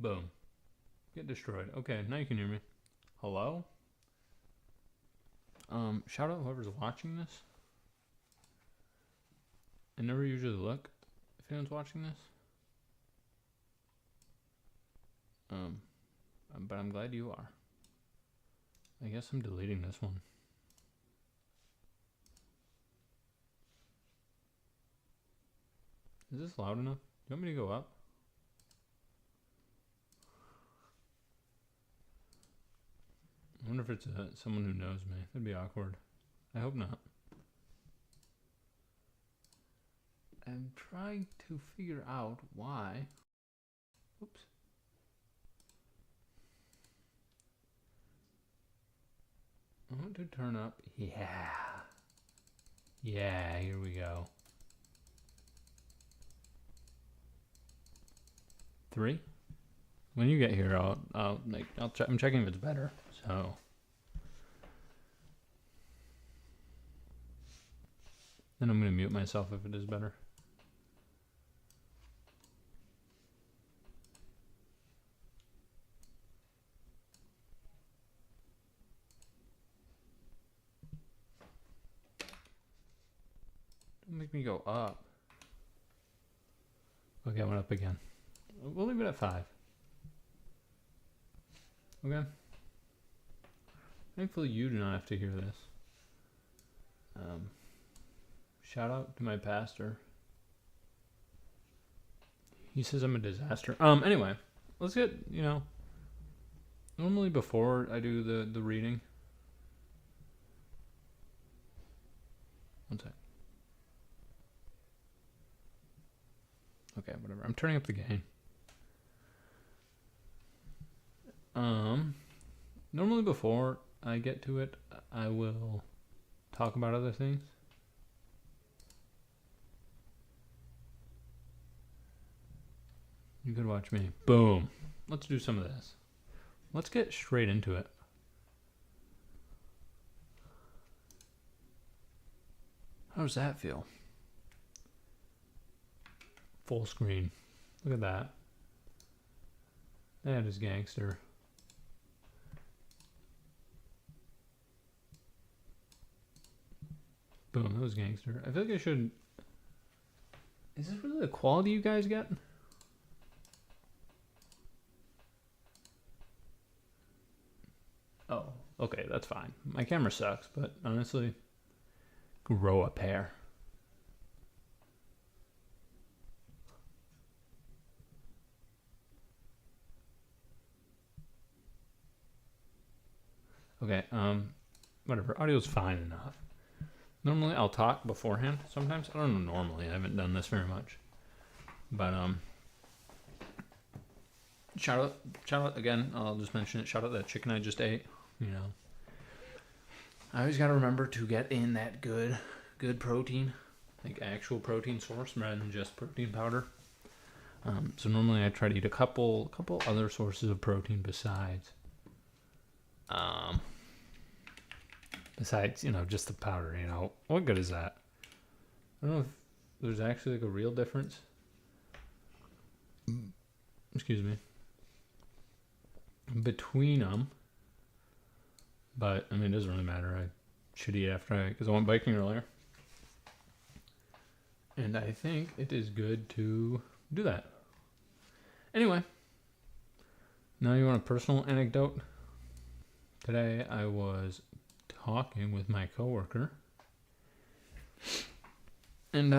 Boom. Get destroyed. Okay, now you can hear me. Hello? Shout out whoever's watching this. I never usually look if anyone's watching this. But I'm glad you are. I guess I'm deleting this one. Is this loud enough? Do you want me to go up? I wonder if it's someone who knows me. That'd be awkward. I hope not. I'm trying to figure out why. Oops. I want to turn up. Yeah. Yeah, here we go. 3. When you get here, I'll check. I'm checking if it's better. So. Then I'm gonna mute myself if it is better. Don't make me go up. Okay, I went up again. We'll leave it at 5. Okay. Thankfully, you do not have to hear this. Shout out to my pastor. He says I'm a disaster. Anyway, let's get, normally before I do the reading. One sec. Okay, whatever. I'm turning up the gain. Normally before I get to it, I will talk about other things. You could watch me. Boom. Let's do some of this. Let's get straight into it. How does that feel? Full screen. Look at that. That is gangster. Boom, that was gangster. I feel like I should... Is this really the quality you guys get? Oh, okay, that's fine. My camera sucks, but honestly, grow a pair. Okay, whatever. Audio's fine enough. Normally, I'll talk beforehand sometimes. I don't know normally. I haven't done this very much. But, shout out again. I'll just mention it. Shout out that chicken I just ate. I always got to remember to get in that good protein, like actual protein source rather than just protein powder. So normally I try to eat a couple other sources of protein besides just the powder. What good is that? I don't know if there's actually like a real difference. Excuse me. Between them. But, it doesn't really matter. I should eat after because I went biking earlier. And I think it is good to do that. Anyway. Now you want a personal anecdote? Today I was talking with my coworker. And,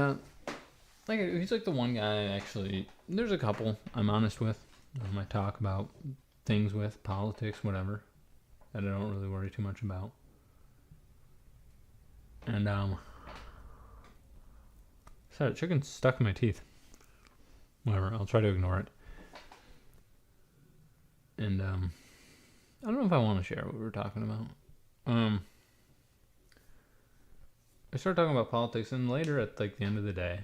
he's like the one guy actually... There's a couple I'm honest with. I talk about things with, politics, whatever. That I don't really worry too much about. And, sorry, chicken stuck in my teeth. Whatever, I'll try to ignore it. And, I don't know if I want to share what we were talking about. I started talking about politics, and later at, the end of the day,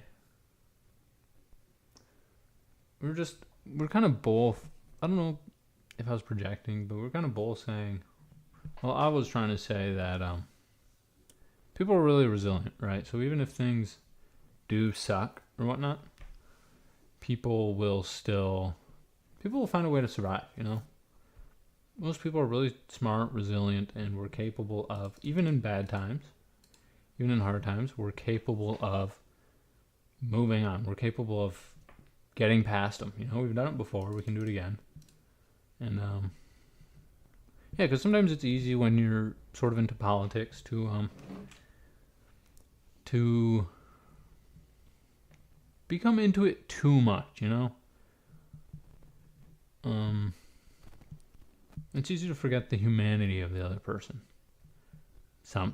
we're kind of both, I don't know if I was projecting, but we're kind of both saying, well, I was trying to say that people are really resilient, right? So even if things do suck or whatnot, people will still people will find a way to survive, you know? Most people are really smart, resilient, and we're capable of, even in bad times, even in hard times, we're capable of moving on. We're capable of getting past them. You know, we've done it before. We can do it again. And, yeah, because sometimes it's easy when you're sort of into politics to become into it too much, you know? It's easy to forget the humanity of the other person.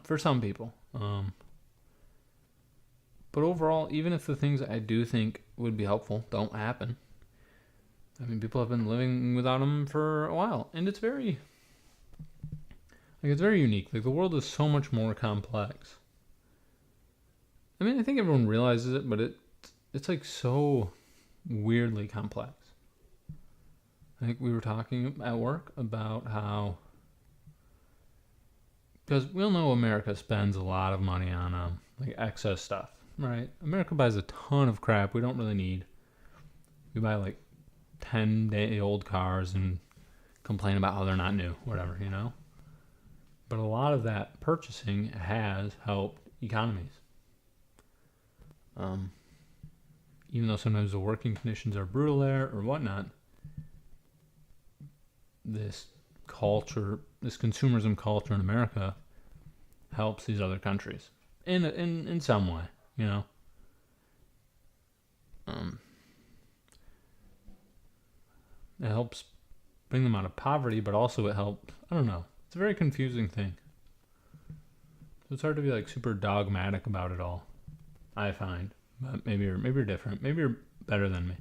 For some people. But overall, even if the things I do think would be helpful don't happen, I mean, people have been living without them for a while, and it's very unique. Like, the world is so much more complex. I mean, I think everyone realizes it, but it's like so weirdly complex. I think we were talking at work about how, because we all know America spends a lot of money on like excess stuff, right? America buys a ton of crap we don't really need. We buy like 10-day-old cars and complain about how they're not new, whatever, you know? But a lot of that purchasing has helped economies. Even though sometimes the working conditions are brutal there or whatnot, this consumerism culture in America helps these other countries in some way, you know. It helps bring them out of poverty, but also it helps, I don't know. It's a very confusing thing. So it's hard to be like super dogmatic about it all, I find. But maybe you're different. Maybe you're better than me.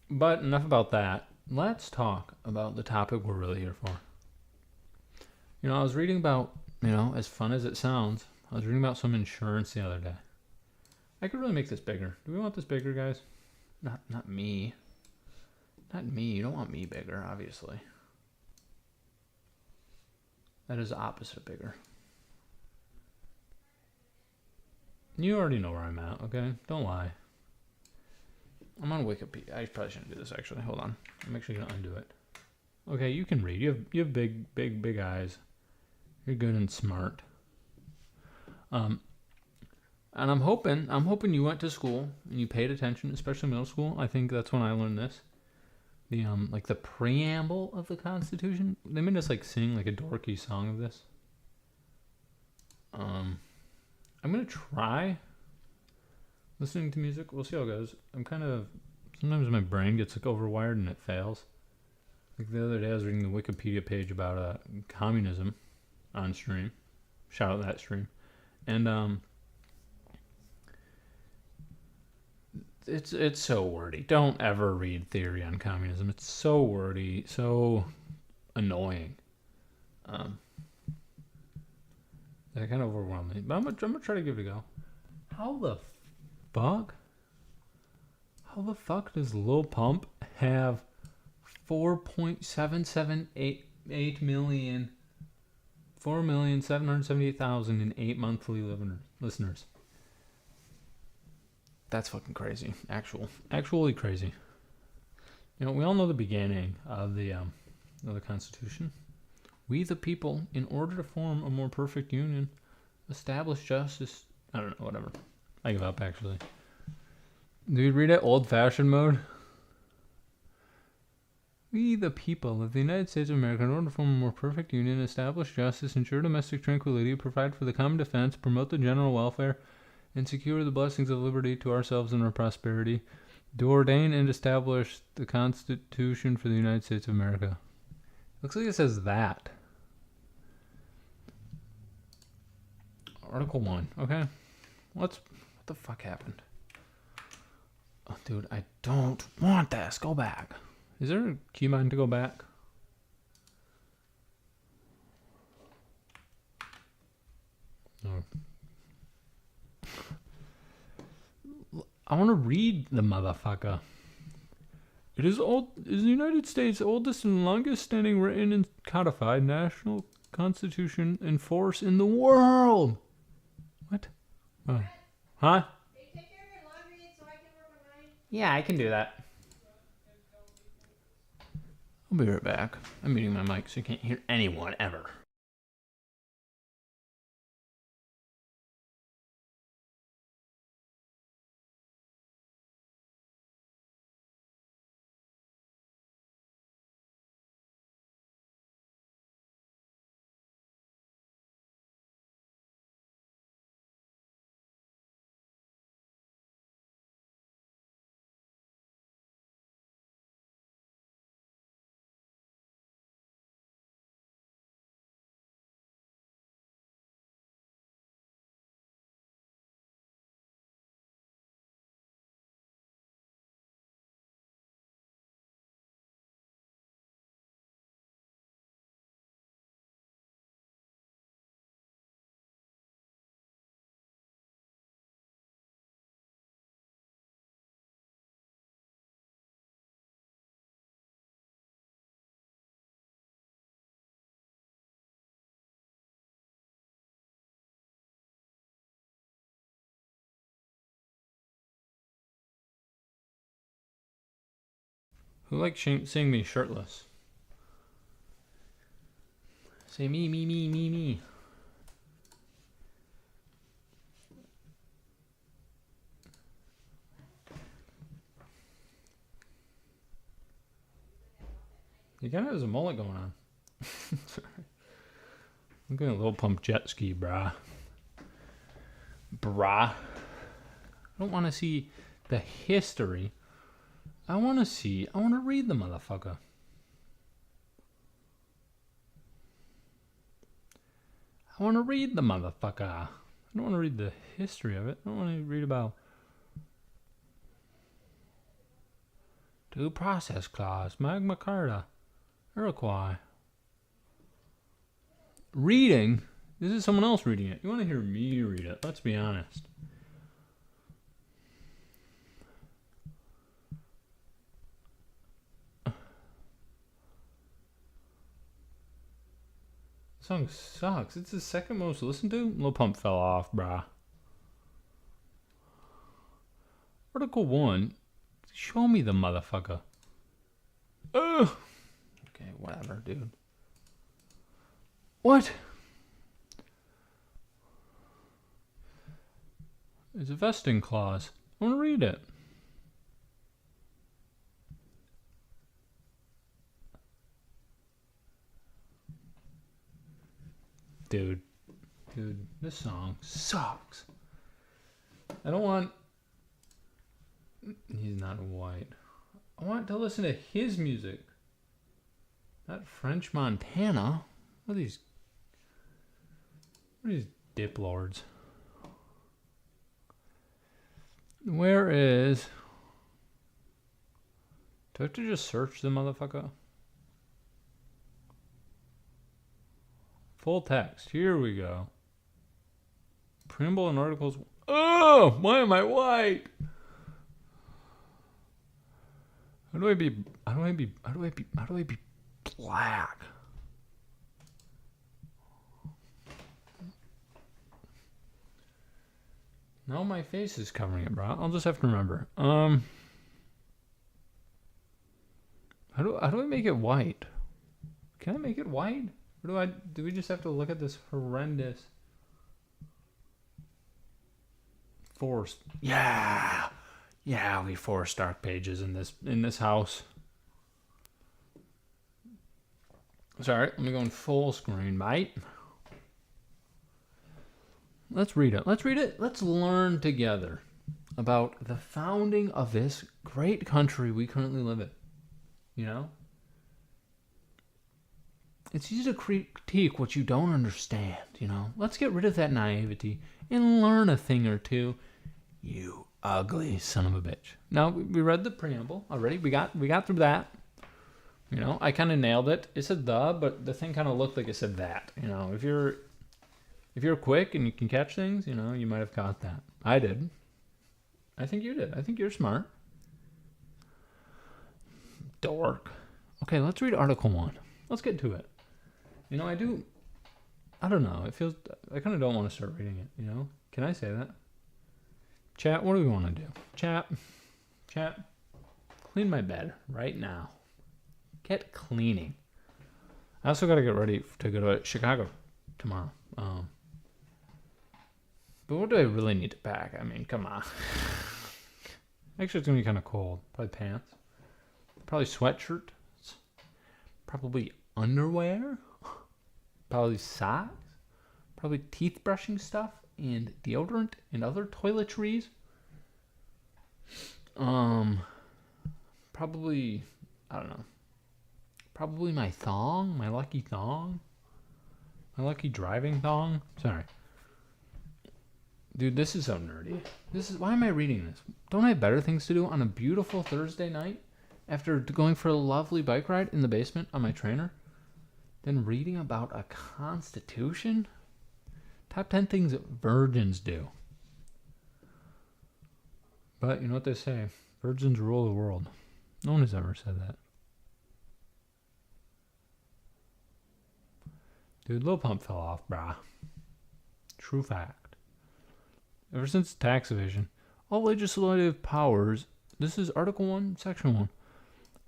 But enough about that. Let's talk about the topic we're really here for. You know, I was reading about, you know, as fun as it sounds, I was reading about some insurance the other day. I could really make this bigger. Do we want this bigger, guys? Not me. Not me. You don't want me bigger, obviously. That is the opposite of bigger. You already know where I'm at, okay? Don't lie. I'm on Wikipedia. I probably shouldn't do this, actually. Hold on. I'm actually going to undo it. Okay, you can read. You have big eyes. You're good and smart. And I'm hoping you went to school and you paid attention, especially middle school. I think that's when I learned this. The like the preamble of the Constitution. They made us like sing like a dorky song of this. I'm gonna try listening to music. We'll see how it goes. Sometimes my brain gets like overwired and it fails. Like the other day, I was reading the Wikipedia page about communism on stream. Shout out that stream, and it's so wordy. Don't ever read theory on communism. It's so wordy, so annoying. That kind of overwhelmed me. But I'm gonna try to give it a go. How the fuck does Lil Pump have 4.778 million, 4,778,008 monthly listeners? That's fucking crazy. Actually crazy. You know, we all know the beginning of the Constitution. We the people, in order to form a more perfect union, establish justice. I don't know, whatever. I give up, actually. Do you read it old-fashioned mode? We the people of the United States of America, in order to form a more perfect union, establish justice, ensure domestic tranquility, provide for the common defense, promote the general welfare, and secure the blessings of liberty to ourselves and our prosperity, do ordain and establish the Constitution for the United States of America. Looks like it says that. Article 1. Okay. What the fuck happened? Oh, dude, I don't want this. Go back. Is there a keybind to go back? No. I want to read the motherfucker. It is the United States' oldest and longest standing written and codified national constitution in force in the world. What? Oh. Huh? Can you take care of your laundry so I can work on mine? Yeah, I can do that. I'll be right back. I'm muting my mic so you can't hear anyone ever. Who likes seeing me shirtless? Say me, me, me, me, me. He kind of has a mullet going on. Sorry. I'm going a little pump jet ski, brah. Brah. I don't want to see the history. I want to read the motherfucker. I want to read the motherfucker. I don't want to read the history of it. I don't want to read about due process clause, Magna Carta, Iroquois. Reading? This is someone else reading it. You want to hear me read it? Let's be honest. This song sucks. It's the second most listened to. Lil Pump fell off, brah. Article 1. Show me the motherfucker. Ugh. Okay, whatever, dude. What? It's a vesting clause. I want to read it. Dude, this song sucks. I don't want... He's not white. I want to listen to his music. Not French Montana. What are these dip lords? Where is... Do I have to just search the motherfucker? Full text. Here we go. Preamble and articles. Oh, why am I white? How do I be black? Now my face is covering it, bro. I'll just have to remember. How do I make it white? Can I make it white? Or do we just have to look at this horrendous forced? Yeah, we forced dark pages in this house. Sorry, let me go in full screen, mate. Let's read it. Let's learn together about the founding of this great country we currently live in. You know? It's easy to critique what you don't understand, you know? Let's get rid of that naivety and learn a thing or two. You ugly son of a bitch. Now, we read the preamble already. We got through that. You know, I kind of nailed it. It said the, but the thing kind of looked like it said that. You know, if you're quick and you can catch things, you know, you might have caught that. I did. I think you did. I think you're smart. Dork. Okay, let's read Article 1. Let's get to it. You know, I don't know. I kind of don't want to start reading it, you know? Can I say that? Chat, what do we want to do? Chat, clean my bed right now. Get cleaning. I also got to get ready to go to Chicago tomorrow. But what do I really need to pack? I mean, come on. Actually, it's going to be kind of cold. Probably pants. Probably sweatshirts. Probably underwear. Probably socks. Probably teeth brushing stuff and deodorant and other toiletries. Probably, I don't know. Probably my thong, my lucky thong. My lucky driving thong. Sorry. Dude, this is so nerdy. Why am I reading this? Don't I have better things to do on a beautiful Thursday night after going for a lovely bike ride in the basement on my trainer than reading about a constitution? Top 10 things that virgins do. But you know what they say? Virgins rule the world. No one has ever said that. Dude, Lil Pump fell off, brah. True fact. Ever since tax evasion, all legislative powers, this is Article 1, Section 1.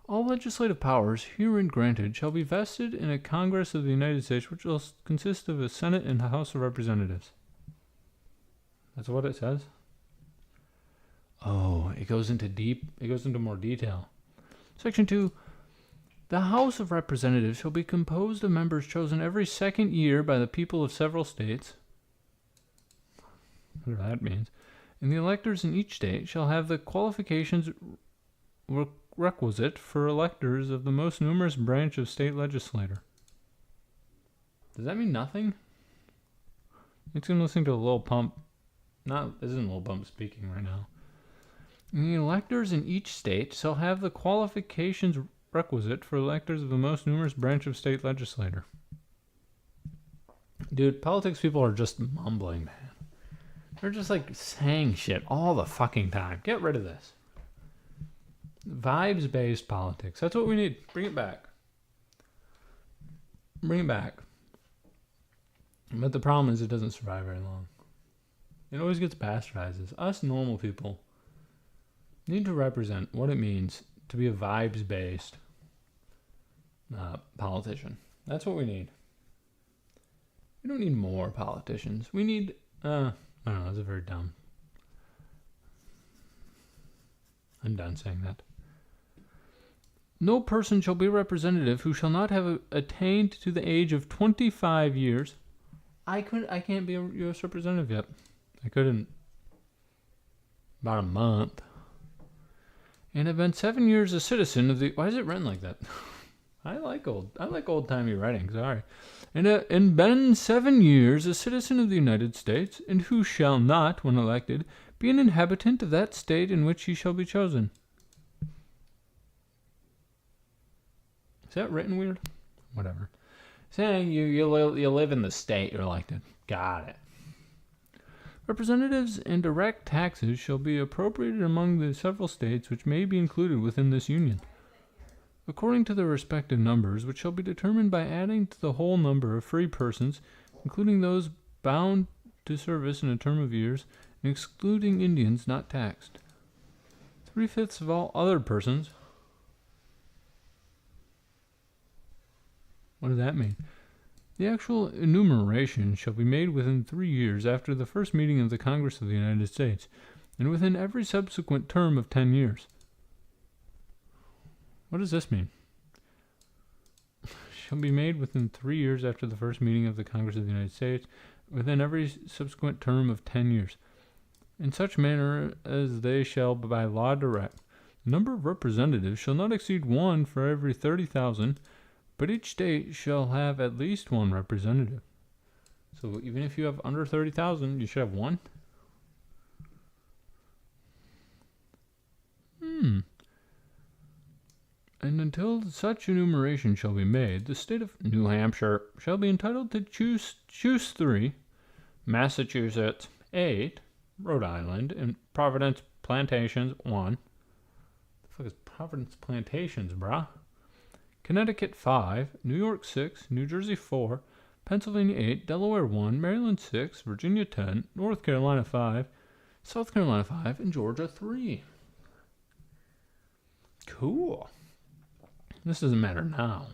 All legislative powers herein granted shall be vested in a Congress of the United States, which will consist of a Senate and a House of Representatives. That's what it says? Oh, it goes into more detail. Section 2. The House of Representatives shall be composed of members chosen every second year by the people of several states. Whatever that means. And the electors in each state shall have the qualifications requisite for electors of the most numerous branch of state legislature. Does that mean nothing? It's going to listen to a Lil Pump. This isn't Lil Pump speaking right now. And the electors in each state shall have the qualifications requisite for electors of the most numerous branch of state legislature. Dude, politics people are just mumbling, man. They're just like saying shit all the fucking time. Get rid of this. Vibes-based politics. That's what we need. Bring it back. Bring it back. But the problem is it doesn't survive very long. It always gets bastardized. Us normal people need to represent what it means to be a vibes-based politician. That's what we need. We don't need more politicians. We need, I don't know, that's very dumb. I'm done saying that. No person shall be representative who shall not have attained to the age of 25 years. I can't be a U.S. representative yet. I couldn't. About a month. And have been 7 years a citizen of the... Why is it written like that? I like old-timey writing, sorry. And been 7 years a citizen of the United States, and who shall not, when elected, be an inhabitant of that state in which he shall be chosen. Is that written weird? Whatever. Saying you live in the state you're elected. Got it. Representatives and direct taxes shall be appropriated among the several states which may be included within this union, according to their respective numbers, which shall be determined by adding to the whole number of free persons, including those bound to service in a term of years, and excluding Indians not taxed. 3/5 of all other persons. What does that mean? The actual enumeration shall be made within 3 years after the first meeting of the Congress of the United States, and within every subsequent term of 10 years. What does this mean? Shall be made within 3 years after the first meeting of the Congress of the United States, within every subsequent term of 10 years, in such manner as they shall by law direct. The number of representatives shall not exceed 1 for every 30,000, but each state shall have at least 1 representative. So even if you have under 30,000, you should have 1? And until such enumeration shall be made, the state of New Hampshire shall be entitled to choose 3, Massachusetts 8, Rhode Island, and Providence Plantations 1. The fuck is Providence Plantations, brah? Connecticut 5, New York 6, New Jersey 4, Pennsylvania 8, Delaware 1, Maryland 6, Virginia 10, North Carolina 5, South Carolina 5, and Georgia 3. Cool. This doesn't matter now.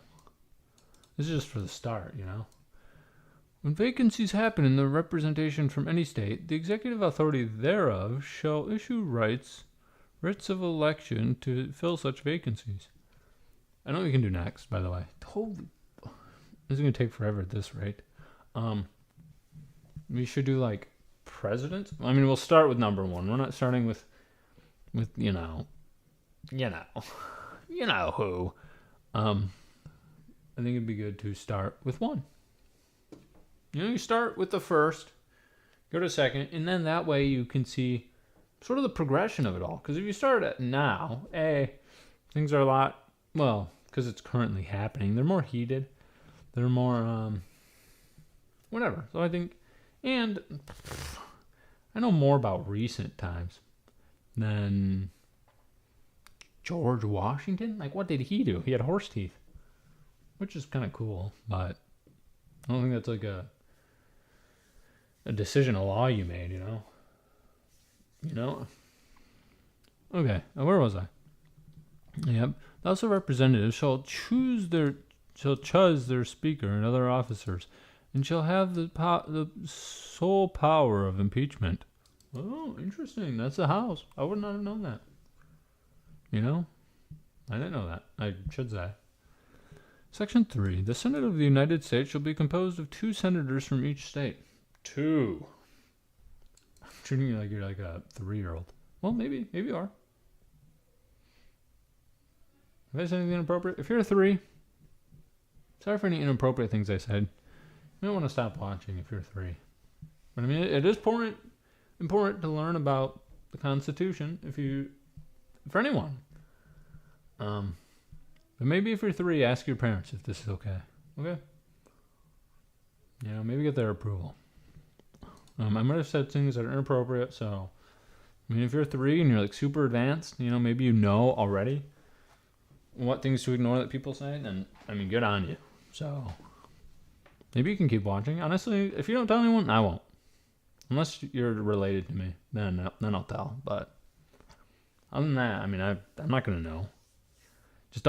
This is just for the start, you know? When vacancies happen in the representation from any state, the executive authority thereof shall issue writs of election to fill such vacancies. I know what we can do next, by the way. Holy, this is going to take forever at this rate. We should do like presidents. I mean, we'll start with number one. We're not starting with you know who. I think it'd be good to start with one. You start with the first, go to second, and then that way you can see sort of the progression of it all. Because if you start at now, things are a lot, well, because it's currently happening, they're more heated. They're more, whatever. So I think, and I know more about recent times than George Washington. Like, what did he do? He had horse teeth, which is kind of cool, but I don't think that's like a decision, a law you made, you know? Okay, where was I? Yep. The House of Representatives shall choose their speaker and other officers, and shall have the sole power of impeachment. Oh, interesting. That's the House. I would not have known that. You know? I didn't know that. I should say. Section 3. The Senate of the United States shall be composed of 2 senators from each state. 2. I'm treating you like you're like a 3-year-old. Well, maybe you are. Have I said anything inappropriate? If you're a 3, sorry for any inappropriate things I said. You might want to stop watching if you're 3. But I mean, it is important to learn about the Constitution for anyone. But maybe if you're 3, ask your parents if this is okay. Okay? Maybe get their approval. I might have said things that are inappropriate, so I mean, if you're 3 and you're like super advanced, maybe you know already what things to ignore that people say, then I mean, good on you. So maybe you can keep watching. Honestly, if you don't tell anyone, I won't. Unless you're related to me, then I'll tell. But other than that, I mean, I'm not gonna know. Just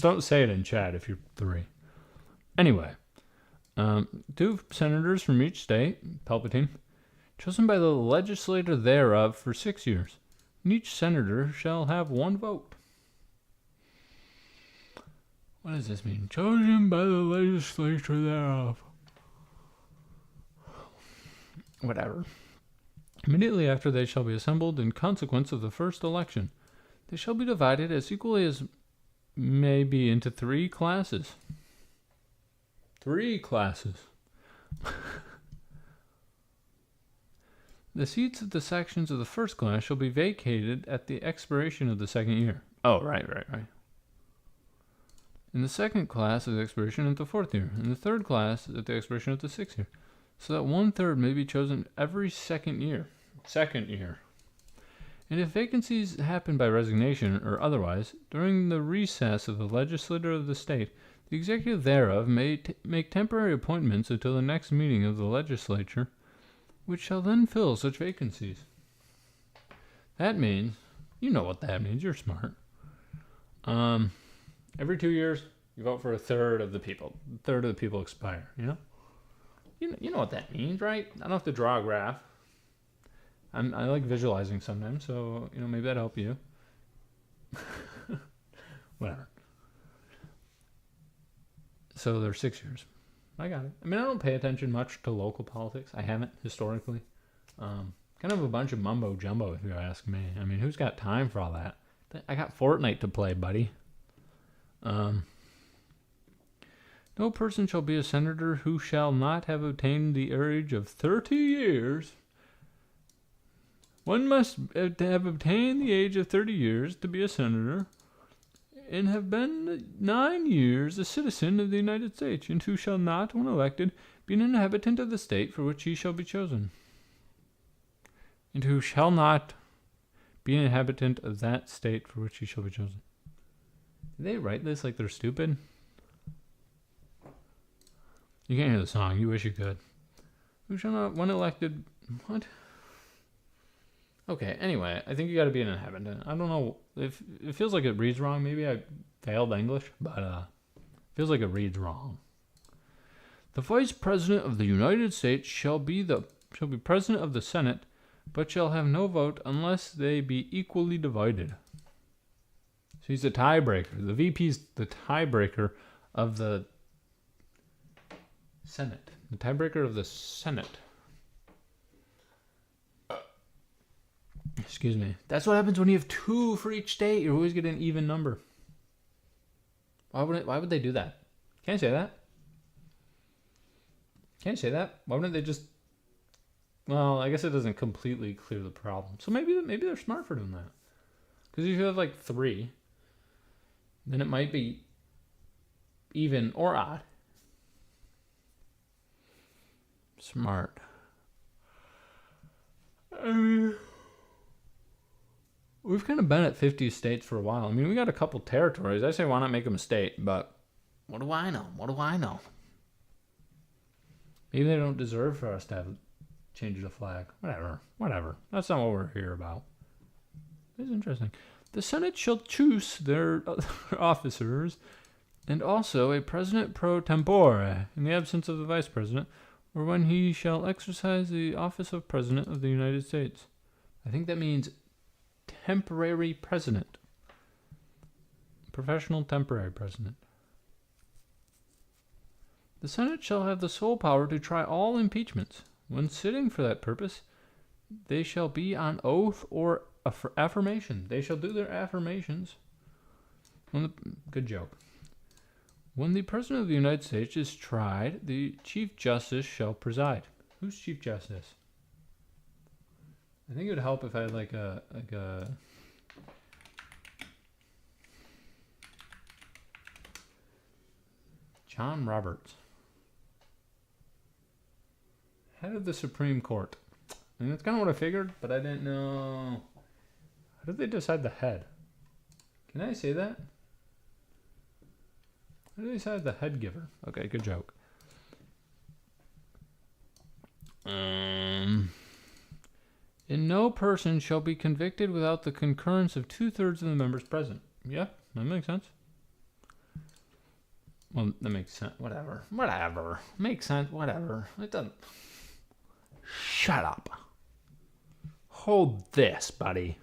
don't say it in chat if you're 3. Anyway, 2 senators from each state, Palpatine, chosen by the legislature thereof for 6 years. And each senator shall have 1 vote. What does this mean? Chosen by the legislature thereof. Whatever. Immediately after they shall be assembled in consequence of the first election, they shall be divided as equally as may be into 3 classes. 3 classes. The seats of the sections of the first class shall be vacated at the expiration of the second year. Oh, right. In the second class at the expiration of the 4th year, and the third class at the expiration of the 6th year, so that 1/3 may be chosen every second year. And if vacancies happen by resignation or otherwise, during the recess of the legislature of the state, the executive thereof may make temporary appointments until the next meeting of the legislature, which shall then fill such vacancies. That means, you know what that means, you're smart. Every 2 years, you vote for 1/3 of the people. 1/3 of the people expire, You know what that means, right? I don't have to draw a graph. I like visualizing sometimes, so, maybe that'll help you. Whatever. So there's 6 years. I got it. I mean, I don't pay attention much to local politics. I haven't, historically. Kind of a bunch of mumbo jumbo, if you ask me. I mean, who's got time for all that? I got Fortnite to play, buddy. No person shall be a senator who shall not have attained the age of 30 years. One must have obtained the age of 30 years to be a senator, and have been 9 years a citizen of the United States, and who shall not, when elected, be an inhabitant of the state for which he shall be chosen. And who shall not be an inhabitant of that state for which he shall be chosen. Did they write this like they're stupid? You can't hear the song. You wish you could. Who shall not, when elected... What? Okay, anyway, I think you gotta be an inhabitant. I don't know if it feels like it reads wrong. Maybe I failed English, but feels like it reads wrong. The Vice President of the United States shall be President of the Senate, but shall have no vote unless they be equally divided. So he's the tiebreaker. The VP's the tiebreaker of the Senate. The tiebreaker of the Senate. Excuse me. That's what happens when you have 2 for each state. You always get an even number. Why would they do that? Can't say that. Can't say that. Why wouldn't they just? Well, I guess it doesn't completely clear the problem. So maybe they're smart for doing that. Because if you have like 3, then it might be even or odd. Smart. I mean, we've kind of been at 50 states for a while. I mean, we got a couple territories. I say why not make them a state, but what do I know? What do I know? Maybe they don't deserve for us to have change the flag. Whatever. That's not what we're here about. It's interesting. The Senate shall choose their officers and also a president pro tempore in the absence of the vice president, or when he shall exercise the office of president of the United States. I think that means temporary president. Professional temporary president. The Senate shall have the sole power to try all impeachments. When sitting for that purpose, they shall be on oath or affirmation. They shall do their affirmations. Good joke. When the President of the United States is tried, the Chief Justice shall preside. Who's Chief Justice? I think it would help if I had like a John Roberts. Head of the Supreme Court. I mean, that's kind of what I figured, but I didn't know. How did they decide the head? Can I say that? How do they decide the head giver? Okay, good joke. And no person shall be convicted without the concurrence of 2/3 of the members present. Yeah, that makes sense. Well, that makes sense. Whatever. Makes sense. Whatever. It doesn't. Shut up. Hold this, buddy.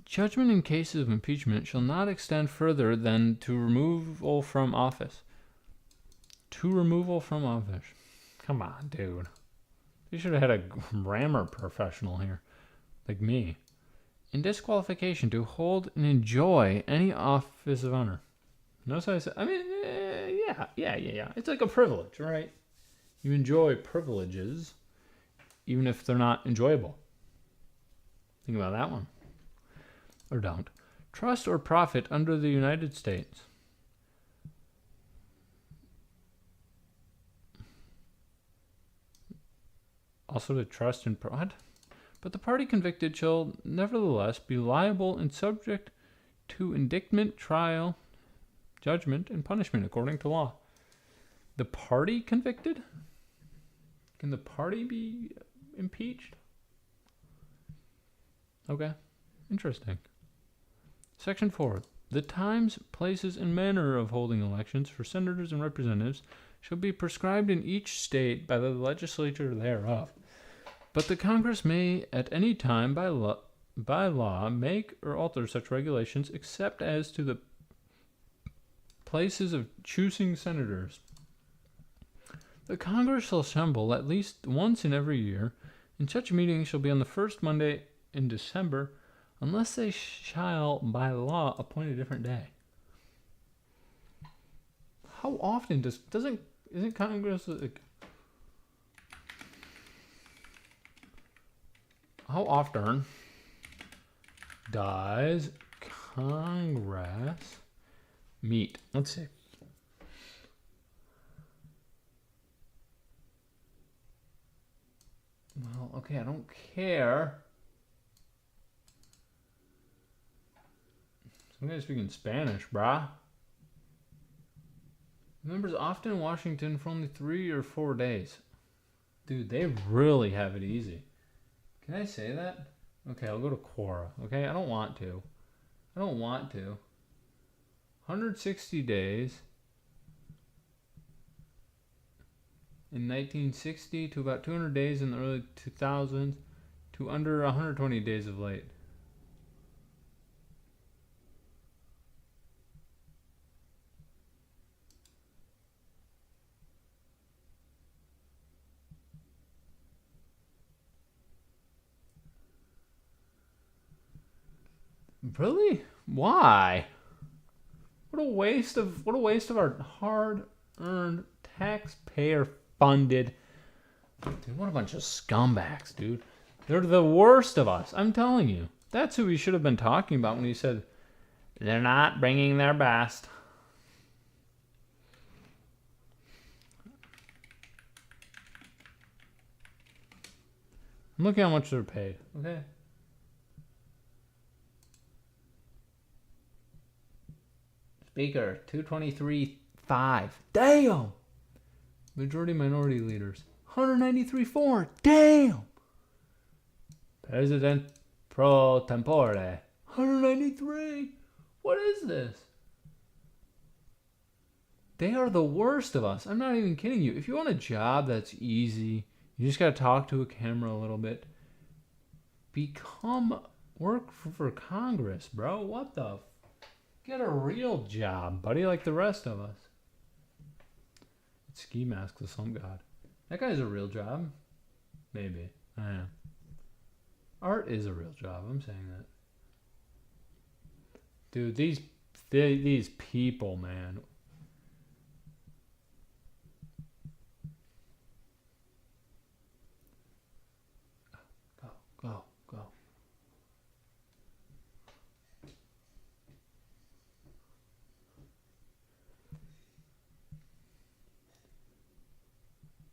Judgment in cases of impeachment shall not extend further than to removal from office. Come on, dude. You should have had a grammar professional here, like me. In disqualification to hold and enjoy any office of honor. Notice I said, I mean, yeah. It's like a privilege, right? You enjoy privileges, even if they're not enjoyable. Think about that one. Or don't. Trust or profit under the United States. Also to trust and what? But the party convicted shall nevertheless be liable and subject to indictment, trial, judgment, and punishment according to law. The party convicted? Can the party be impeached? Okay, interesting. Section 4. The times, places, and manner of holding elections for senators and representatives shall be prescribed in each state by the legislature thereof. But the Congress may at any time by law make or alter such regulations except as to the places of choosing senators. The Congress shall assemble at least once in every year, and such meeting shall be on the first Monday in December, unless they shall by law appoint a different day. How often isn't Congress like, how often does Congress meet? Let's see. Well, okay, I don't care. Some guys speaking Spanish, brah. Members often in Washington for only 3 or 4 days. Dude, they really have it easy. Can I say that? Okay, I'll go to Quora. Okay, I don't want to. 160 days in 1960 to about 200 days in the early 2000s to under 120 days of late. Really? Why? What a waste of our hard-earned, taxpayer-funded. Dude, what a bunch of scumbags, dude. They're the worst of us. I'm telling you. That's who we should have been talking about when he said they're not bringing their best. I'm looking at how much they're paid. Okay. Speaker, 223.5. Damn! Majority minority leaders, 193.4. Damn! President pro tempore, 193. What is this? They are the worst of us. I'm not even kidding you. If you want a job that's easy, you just got to talk to a camera a little bit. Work for Congress, bro. What the? Get a real job, buddy, like the rest of us. It's ski mask, the slump god. That guy's a real job. Maybe. I am. Art is a real job. I'm saying that. Dude, these people, man. Go.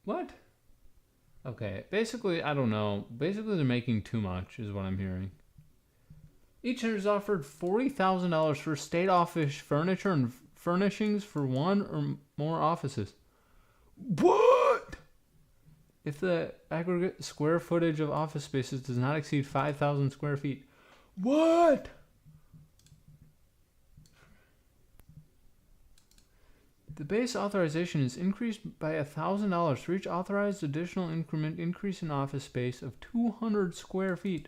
What? Okay, basically, I don't know. Basically, they're making too much, is what I'm hearing. Each is offered $40,000 for state office furniture and furnishings for one or more offices. What? If the aggregate square footage of office spaces does not exceed 5,000 square feet. What? The base authorization is increased by $1,000 for each authorized additional increase in office space of 200 square feet.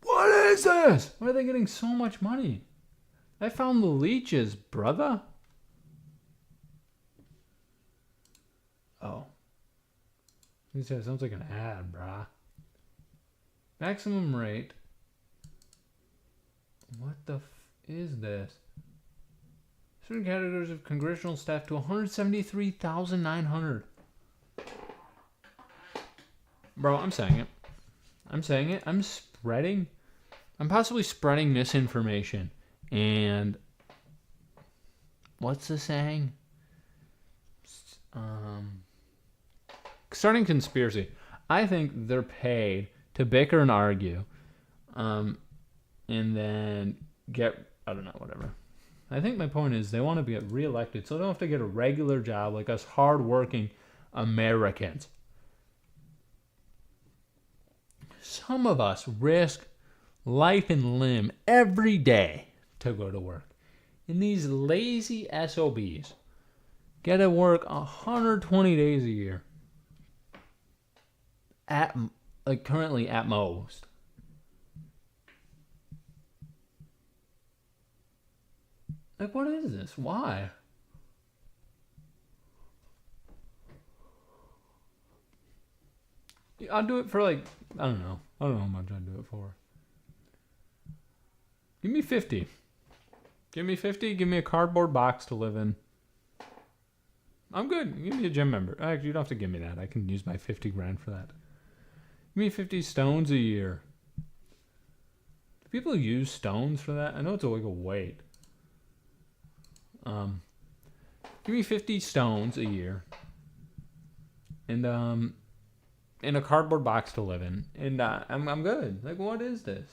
What is this? Why are they getting so much money? I found the leeches, brother. Oh. This sounds like an ad, brah. Maximum rate. What the is this? Certain categories of congressional staff to 173,900. Bro, I'm saying it. I'm possibly spreading misinformation. And what's the saying? Starting conspiracy. I think they're paid to bicker and argue. And then I don't know, whatever. I think my point is they want to get reelected so they don't have to get a regular job like us hardworking Americans. Some of us risk life and limb every day to go to work. And these lazy SOBs get to work 120 days a year. Currently at most. What is this? Why? I'll do it for I don't know. I don't know how much I'd do it for. Give me 50. Give me 50. Give me a cardboard box to live in. I'm good. Give me a gym member. Actually, you don't have to give me that. I can use my 50 grand for that. Give me 50 stones a year. Do people use stones for that? I know it's like a weight. Give me 50 stones a year. And in a cardboard box to live in. And I'm good. What is this?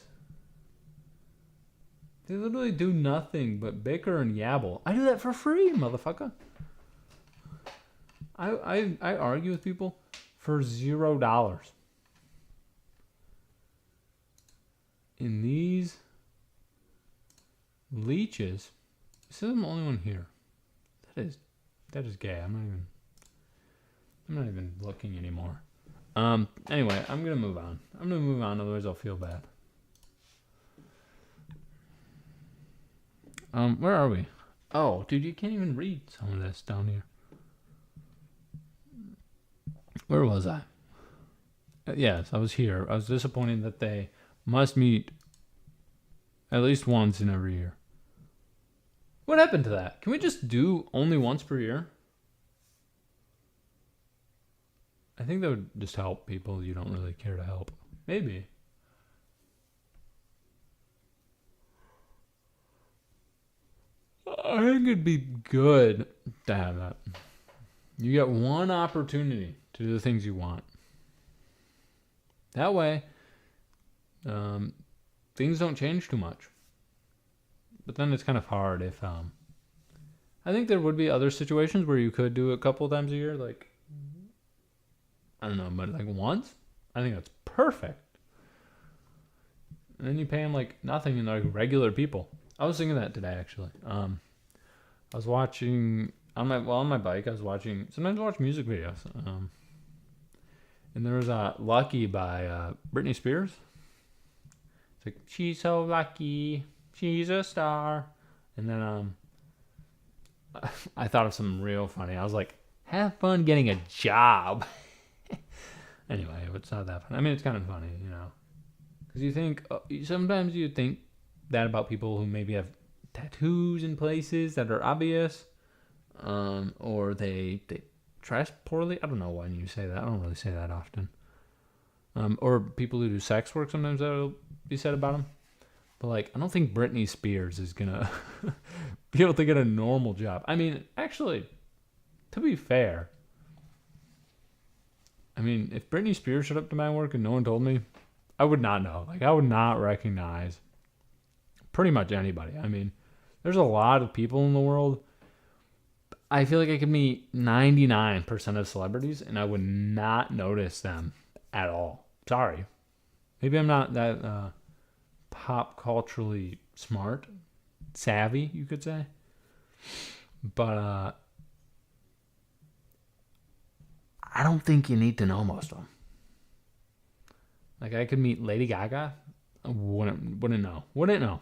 They literally do nothing but bicker and yabble. I do that for free, motherfucker. I argue with people for $0. And these leeches, it says I'm the only one here. That is gay. I'm not even looking anymore. Anyway, I'm gonna move on. Otherwise I'll feel bad. Where are we? Oh, dude, you can't even read some of this down here. Where was I? Yes, I was here. I was disappointed that they must meet at least once in every year. What happened to that? Can we just do only once per year? I think that would just help people you don't really care to help. Maybe. I think it'd be good to have that. You get one opportunity to do the things you want. That way, things don't change too much. But then it's kind of hard if... I think there would be other situations where you could do it a couple of times a year. Like, I don't know, but like once? I think that's perfect. And then you pay them like nothing and like regular people. I was thinking that today, actually. I was watching on my bike. Sometimes I watch music videos. And there was "Lucky" by Britney Spears. It's like, she's so lucky, she's a star. And then I thought of something real funny. I was like, have fun getting a job. Anyway, it's not that funny. I mean, it's kind of funny, you know, because you think sometimes you think that about people who maybe have tattoos in places that are obvious, or they dress poorly. I don't know when you say that. I don't really say that often. Or people who do sex work, sometimes that'll be said about them. But like, I don't think Britney Spears is gonna be able to get a normal job. I mean, actually, to be fair, I mean, if Britney Spears showed up to my work and no one told me, I would not know. Like, I would not recognize pretty much anybody. I mean, there's a lot of people in the world. I feel like I could meet 99% of celebrities and I would not notice them at all. Sorry. Maybe I'm not that pop culturally smart, savvy, you could say. But I don't think you need to know most of them. Like, I could meet Lady Gaga. I wouldn't know. Wouldn't know.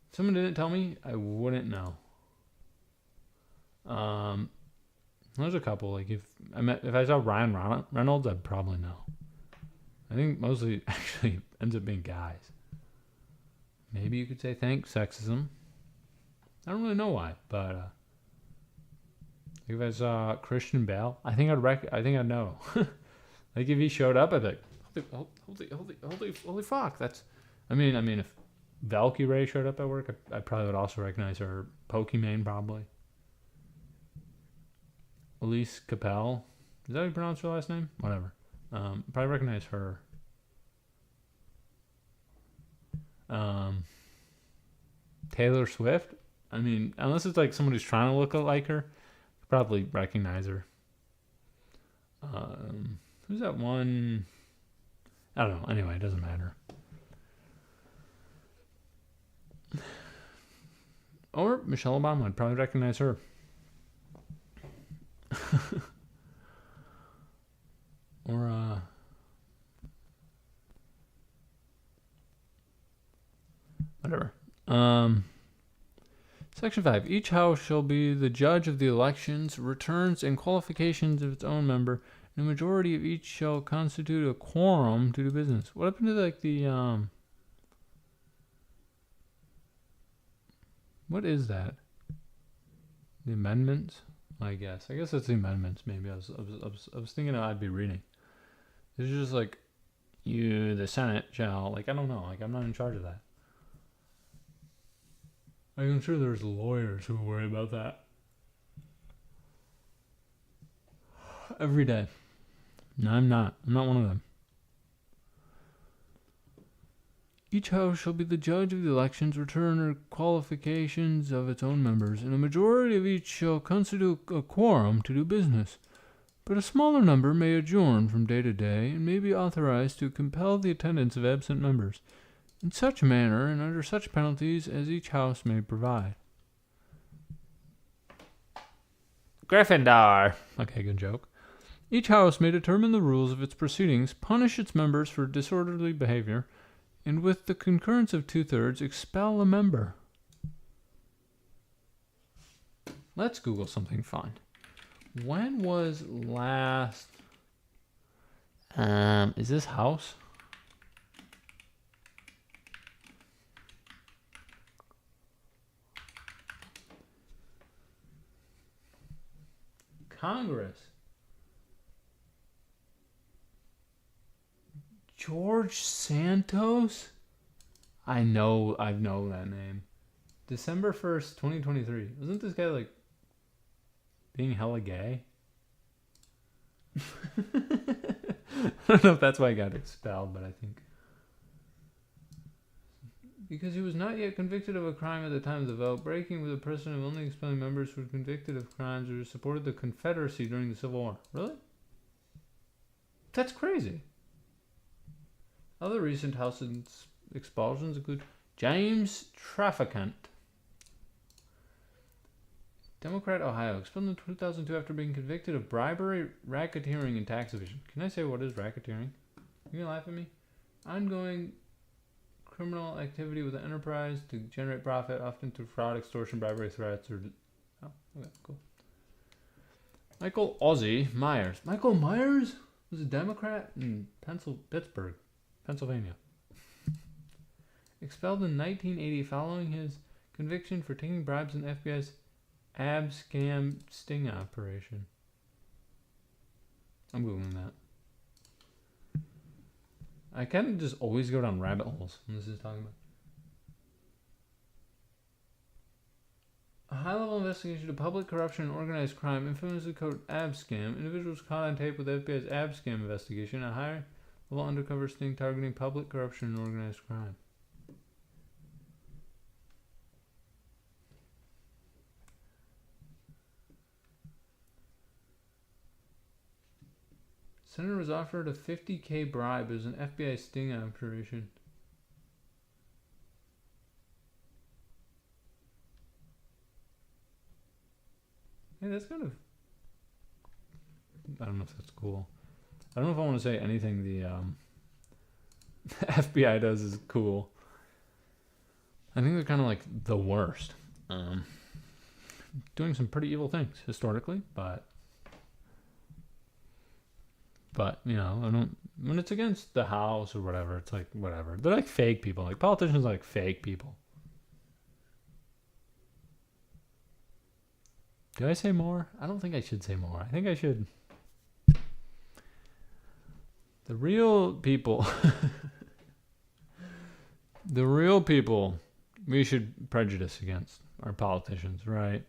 If someone didn't tell me, I wouldn't know. There's a couple. Like, if I saw Ryan Reynolds, I'd probably know. I think mostly actually ends up being guys. Maybe you could say thanks, sexism. I don't really know why, but if I saw Christian Bale, I think I'd know. Like, if he showed up, I'd be like, holy fuck, that's. I mean, if Valkyrie showed up at work, I probably would also recognize her. Pokimane, probably. Elise Capel, is that how you pronounce her last name? Whatever. Probably recognize her. Taylor Swift. I mean, unless it's like someone who's trying to look like her, probably recognize her. Who's that one? I don't know. Anyway, it doesn't matter. Or Michelle Obama. I'd probably recognize her. Or whatever. Section 5. Each house shall be the judge of the elections, returns, and qualifications of its own member, and a majority of each shall constitute a quorum to do business. What happened to like the what is that? The amendments? I guess it's the amendments. Maybe I was thinking I'd be reading. It's just like, you, the Senate shall, like, I don't know, like, I'm not in charge of that. I'm sure there's lawyers who worry about that every day. No, I'm not one of them. Each house shall be the judge of the elections, return or qualifications of its own members, and a majority of each shall constitute a quorum to do business. but a smaller number may adjourn from day to day and may be authorized to compel the attendance of absent members in such manner and under such penalties as each house may provide. Gryffindor. Okay, good joke. Each house may determine the rules of its proceedings, punish its members for disorderly behavior, and with the concurrence of 2/3, expel a member. Let's Google something fun. When was last... is this house? Congress. George Santos? I know that name. December 1st, 2023. Wasn't this guy like being hella gay? I don't know if that's why he got expelled, but I think because he was not yet convicted of a crime at the time of the vote, breaking with a precedent of only expelling members who were convicted of crimes or supported the Confederacy during the Civil War. Really? That's crazy. Other recent House expulsions include James Traficant, Democrat, Ohio, expelled in 2002 after being convicted of bribery, racketeering, and tax evasion. Can I say what is racketeering? You gonna laugh at me? Ongoing criminal activity with an enterprise to generate profit, often through fraud, extortion, bribery, threats, or... Oh, okay, cool. Michael Ozzie Myers. Michael Myers was a Democrat in Pittsburgh, Pennsylvania. Expelled in 1980 following his conviction for taking bribes in the FBI's scam sting operation. I'm Googling that. I kind of just always go down rabbit holes when this is talking about. A high-level investigation into public corruption and organized crime, infamously called scam. Individuals caught on tape with the FBI's scam investigation. A high-level undercover sting targeting public corruption and organized crime. Senator was offered a $50,000 bribe as an FBI sting operation. Hey, that's kind of... I don't know if that's cool. I don't know if I want to say anything the FBI does is cool. I think they're kind of like the worst. Doing some pretty evil things historically, but you know, I don't. When it's against the House or whatever, it's like whatever. They're like fake people. Like politicians, are like fake people. Do I say more? I don't think I should say more. I think I should. The real people. The real people we should prejudice against are politicians, right?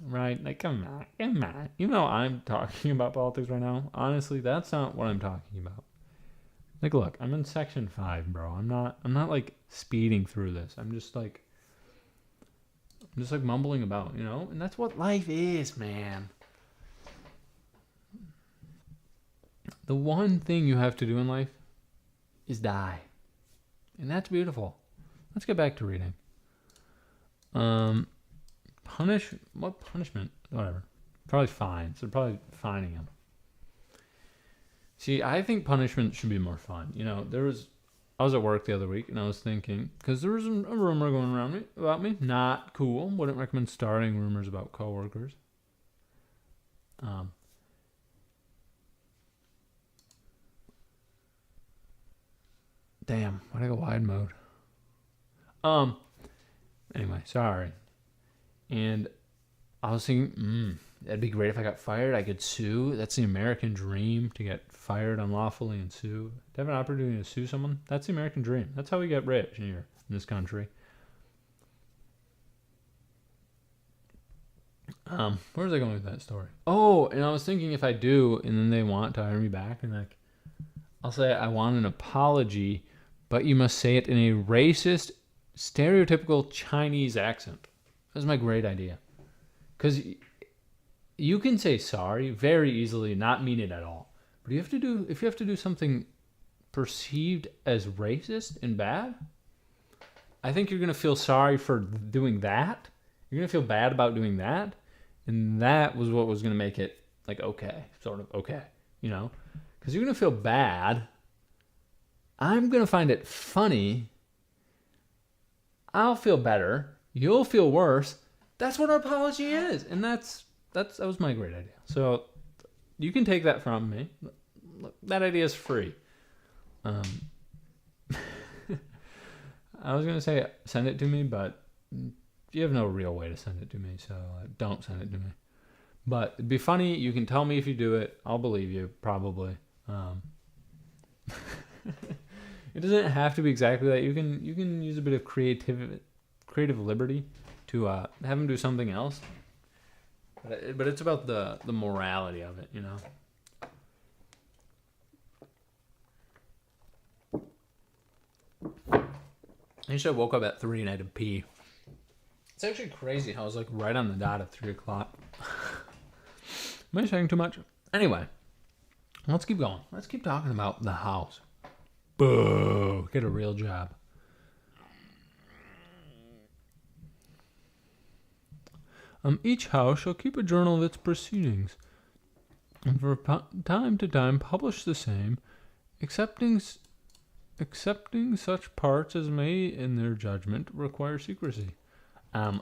Right? Like, come on. You know I'm talking about politics right now. Honestly, that's not what I'm talking about. Like, look, I'm in section 5, bro. I'm not like speeding through this. I'm just like mumbling about, you know? And that's what life is, man. The one thing you have to do in life is die. And that's beautiful. Let's get back to reading. What punishment? Whatever. Probably fines. They're probably fining him. See, I think punishment should be more fun. You know, I was at work the other week and I was thinking, because there was a rumor going around about me. Not cool. Wouldn't recommend starting rumors about coworkers. Damn, why'd I go wide mode? Anyway, sorry. And I was thinking, that'd be great if I got fired. I could sue. That's the American dream, to get fired unlawfully and sue. To have an opportunity to sue someone, that's the American dream. That's how we get rich here in this country. Where was I going with that story? Oh, and I was thinking if I do, and then they want to hire me back, and like, I'll say I want an apology, but you must say it in a racist, stereotypical Chinese accent. That's my great idea. Because you can say sorry very easily, not mean it at all. But if you have to do something perceived as racist and bad, I think you're gonna feel sorry for doing that. You're gonna feel bad about doing that, and that was what was gonna make it like okay, sort of okay, you know, because you're gonna feel bad. I'm gonna find it funny. I'll feel better. You'll feel worse. That's what an apology is, and that was my great idea. So you can take that from me. That idea is free. I was gonna say send it to me, but you have no real way to send it to me, so don't send it to me. But it'd be funny. You can tell me if you do it. I'll believe you, probably. It doesn't have to be exactly that. You can use a bit of creative liberty to have them do something else. But it's about the morality of it, you know. I actually woke up at 3 and I had to pee. It's actually crazy how I was like right on the dot at 3 o'clock. Am I saying too much? Anyway, let's keep going. Let's keep talking about the house. Boo! Get a real job. Each house shall keep a journal of its proceedings, and from time to time publish the same, accepting such parts as may, in their judgment, require secrecy.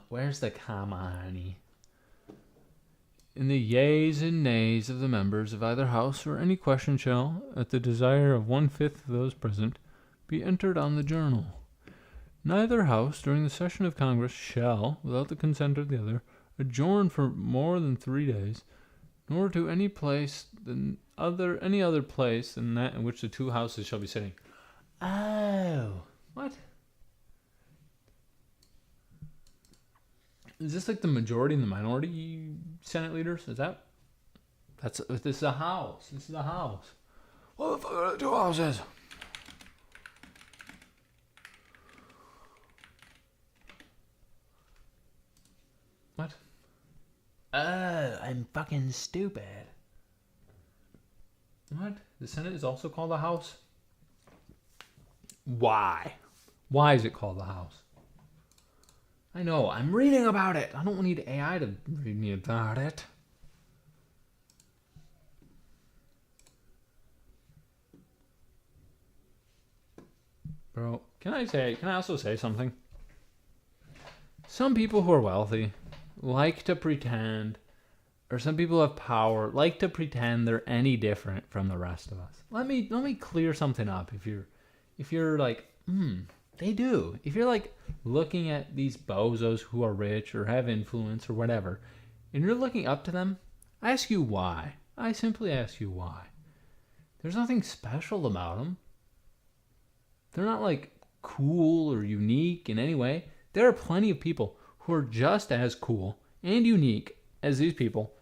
Where's the comma, honey? In the yeas and nays of the members of either house or any question shall, at the desire of 1/5 of those present, be entered on the journal. Neither house, during the session of Congress, shall, without the consent of the other, adjourn for more than 3 days, nor to any other place than that in which the two houses shall be sitting. Oh, what? Is this like the majority and the minority Senate leaders? This is a house. This is a house. What the fuck are the two houses? What? Oh, I'm fucking stupid. What? The Senate is also called a house? Why? Why is it called the house? I know, I'm reading about it. I don't need AI to read me about it. Bro, can I also say something? Some people who are wealthy like to pretend, or some people who have power like to pretend they're any different from the rest of us. Let me clear something up. If you're like, they do. If you're like looking at these bozos who are rich or have influence or whatever, and you're looking up to them, I ask you why. I simply ask you why. There's nothing special about them. They're not like cool or unique in any way. There are plenty of people who are just as cool and unique as these people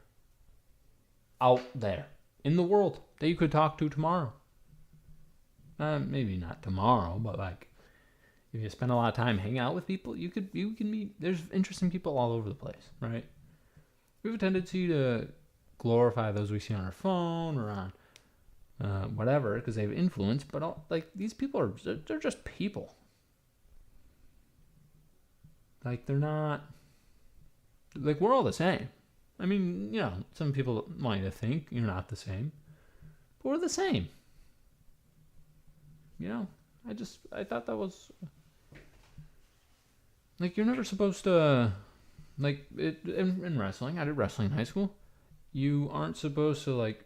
out there in the world that you could talk to tomorrow. Maybe not tomorrow, but like if you spend a lot of time hanging out with people, you can meet. There's interesting people all over the place, right? We have a tendency to glorify those we see on our phone or on whatever because they have influence, but these people they're just people. Like they're not like we're all the same. I mean, you know, some people want you to think you're not the same, but we're the same. You know, I thought that was like you're never supposed to like in wrestling. I did wrestling in high school. You aren't supposed to like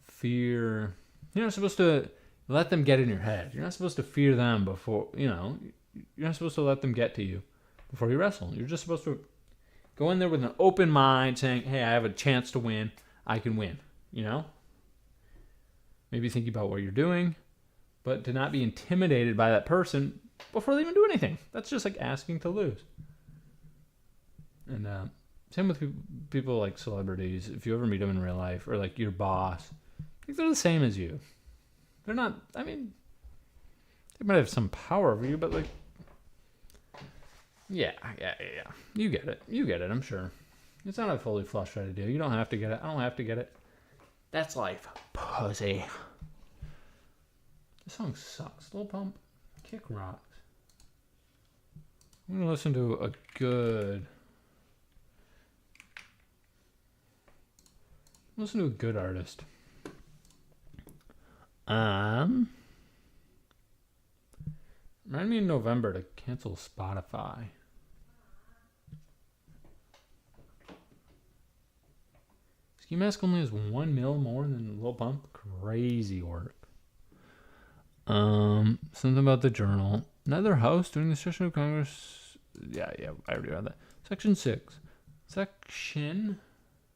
fear. You're not supposed to let them get in your head. You're not supposed to fear them before, you know. You're not supposed to let them get to you before you wrestle. You're just supposed to go in there with an open mind saying, hey, I have a chance to win. I can win, you know? Maybe think about what you're doing, but to not be intimidated by that person before they even do anything. That's just like asking to lose. And same with people like celebrities. If you ever meet them in real life or like your boss, I think they're the same as you. They're not, I mean, they might have some power over you, but like, yeah. You get it, I'm sure. It's not a fully flushed ready deal. You don't have to get it. I don't have to get it. That's life. Pussy. This song sucks. Lil Pump, kick rocks. I'm gonna listen to a good artist. Remind me in November to cancel Spotify. Ski Mask only has 1 mil more than Lil Pump. Crazy work. Something about the Journal. Neither house during the session of Congress. Yeah, I already read that. Section 6. Section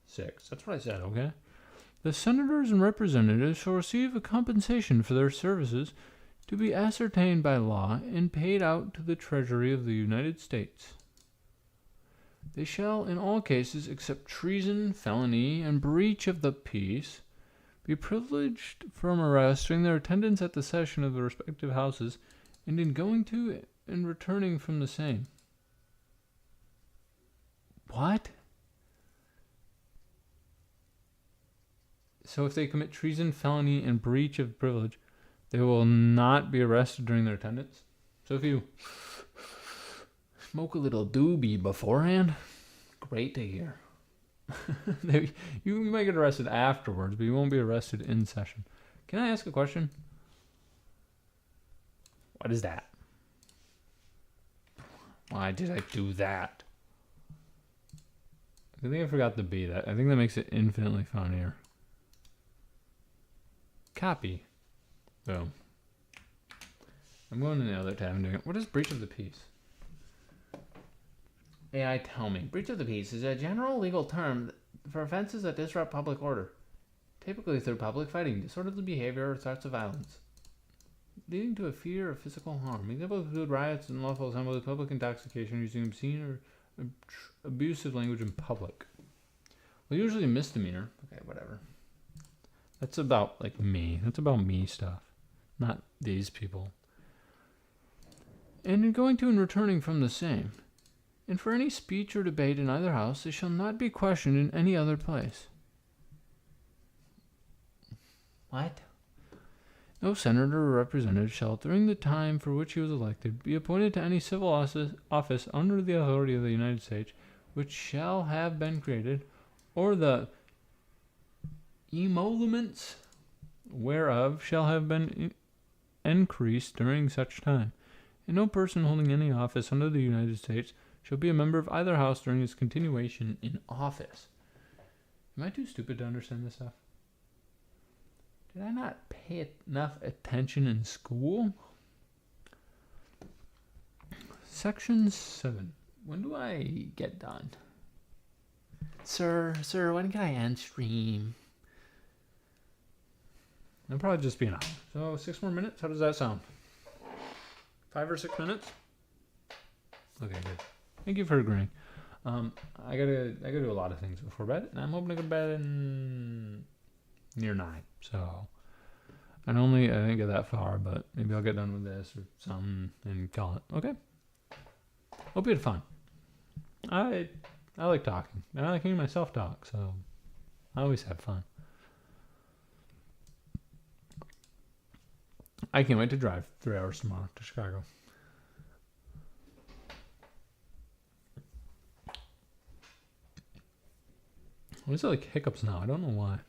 6. That's what I said, okay? The senators and representatives shall receive a compensation for their services to be ascertained by law and paid out to the Treasury of the United States. They shall, in all cases except treason, felony, and breach of the peace, be privileged from arrest during their attendance at the session of the respective houses and in going to and returning from the same. What? So if they commit treason, felony, and breach of privilege, they will not be arrested during their attendance? So if you smoke a little doobie beforehand, great to hear. You might get arrested afterwards, but you won't be arrested in session. Can I ask a question? What is that? Why did I do that? I think I forgot the B. I think that makes it infinitely funnier. Copy. Boom. I'm going to the other tab and doing it. What is breach of the peace? AI, tell me. Breach of the peace is a general legal term for offenses that disrupt public order, typically through public fighting, disorderly behavior, or threats of violence, leading to a fear of physical harm. Examples include riots, unlawful assemblies, public intoxication, using obscene or abusive language in public. Well, usually a misdemeanor. Okay, whatever. That's about, like, me. That's about me stuff, not these people. And in going to and returning from the same. And for any speech or debate in either house, they shall not be questioned in any other place. What? No senator or representative shall, during the time for which he was elected, be appointed to any civil office under the authority of the United States, which shall have been created, or the emoluments whereof shall have been increased during such time. And no person holding any office under the United States shall be a member of either house during his continuation in office. Am I too stupid to understand this stuff? Did I not pay enough attention in school? Section 7. When do I get done? Sir, when can I end stream? It'll probably just be an hour. So 6 more minutes? How does that sound? 5 or 6 minutes? Okay, good. Thank you for agreeing. I gotta do a lot of things before bed, and I'm hoping to go to bed in near 9. So I didn't get that far, but maybe I'll get done with this or something and call it. Okay. Hope you had fun. I like talking. And I like hearing myself talk, so I always have fun. I can't wait to drive 3 hours tomorrow to Chicago. Why is it like hiccups now? I don't know why.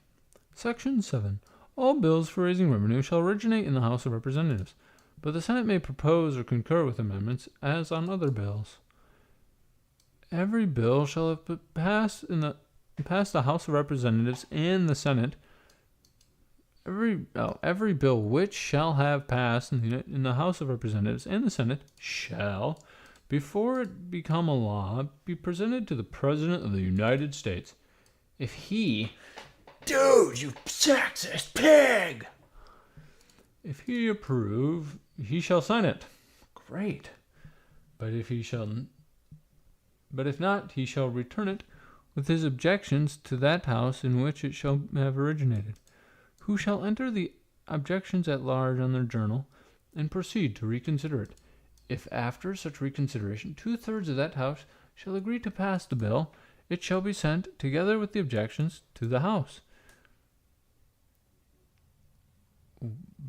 Section 7. All bills for raising revenue shall originate in the House of Representatives, but the Senate may propose or concur with amendments as on other bills. Every bill shall have passed the House of Representatives and the Senate. Every bill which shall have passed in the House of Representatives and the Senate shall, before it become a law, be presented to the President of the United States. If he, dude, you sexist pig! If he approve, he shall sign it. Great. But if not, he shall return it with his objections to that house in which it shall have originated, who shall enter the objections at large on their journal, and proceed to reconsider it. If after such reconsideration 2/3 of that house shall agree to pass the bill, it shall be sent, together with the objections, to the House,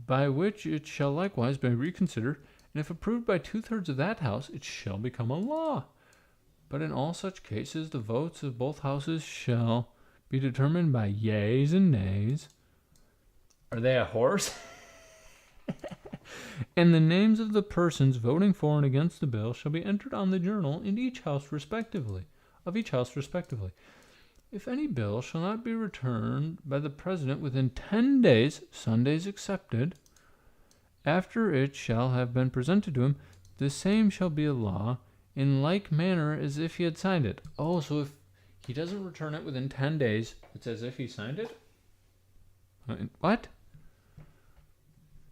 by which it shall likewise be reconsidered, and if approved by 2/3 of that House, it shall become a law. But in all such cases, the votes of both houses shall be determined by yeas and nays. Are they a horse? And the names of the persons voting for and against the bill shall be entered on the journal in each house respectively. If any bill shall not be returned by the President within 10 days, Sundays excepted, after it shall have been presented to him, the same shall be a law, in like manner as if he had signed it. Oh, so if he doesn't return it within 10 days, it's as if he signed it? What?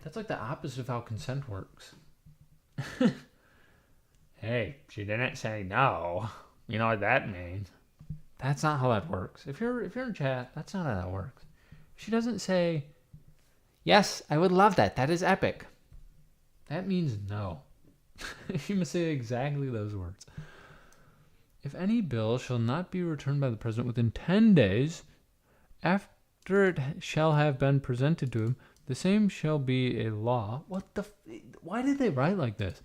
That's like the opposite of how consent works. Hey, she didn't say no. You know what that means. That's not how that works. If you're in chat, that's not how that works. If she doesn't say, yes, I would love that. That is epic. That means no. She must say exactly those words. If any bill shall not be returned by the President within 10 days, after it shall have been presented to him, the same shall be a law. Why did they write like this?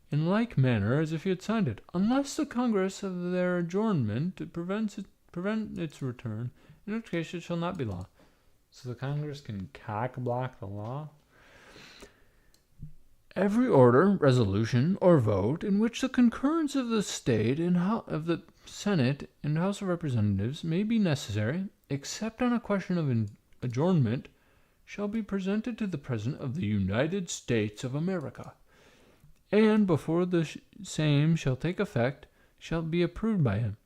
In like manner as if he had signed it, unless the Congress of their adjournment prevent its return, in which case it shall not be law. So the Congress can cock-block the law? Every order, resolution, or vote in which the concurrence of the state and of the Senate and House of Representatives may be necessary, except on a question of adjournment, shall be presented to the President of the United States of America, and before the same shall take effect, shall be approved by him,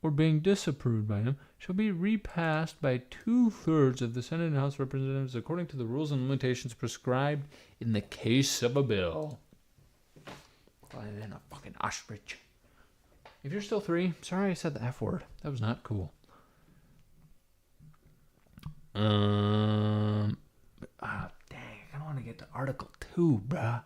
or being disapproved by him, shall be repassed by 2/3 of the Senate and House of Representatives according to the rules and limitations prescribed in the case of a bill. I'm in a fucking ostrich. If you're still 3, sorry I said the F word. That was not cool. Dang, I don't want to get to Article 2, bruh.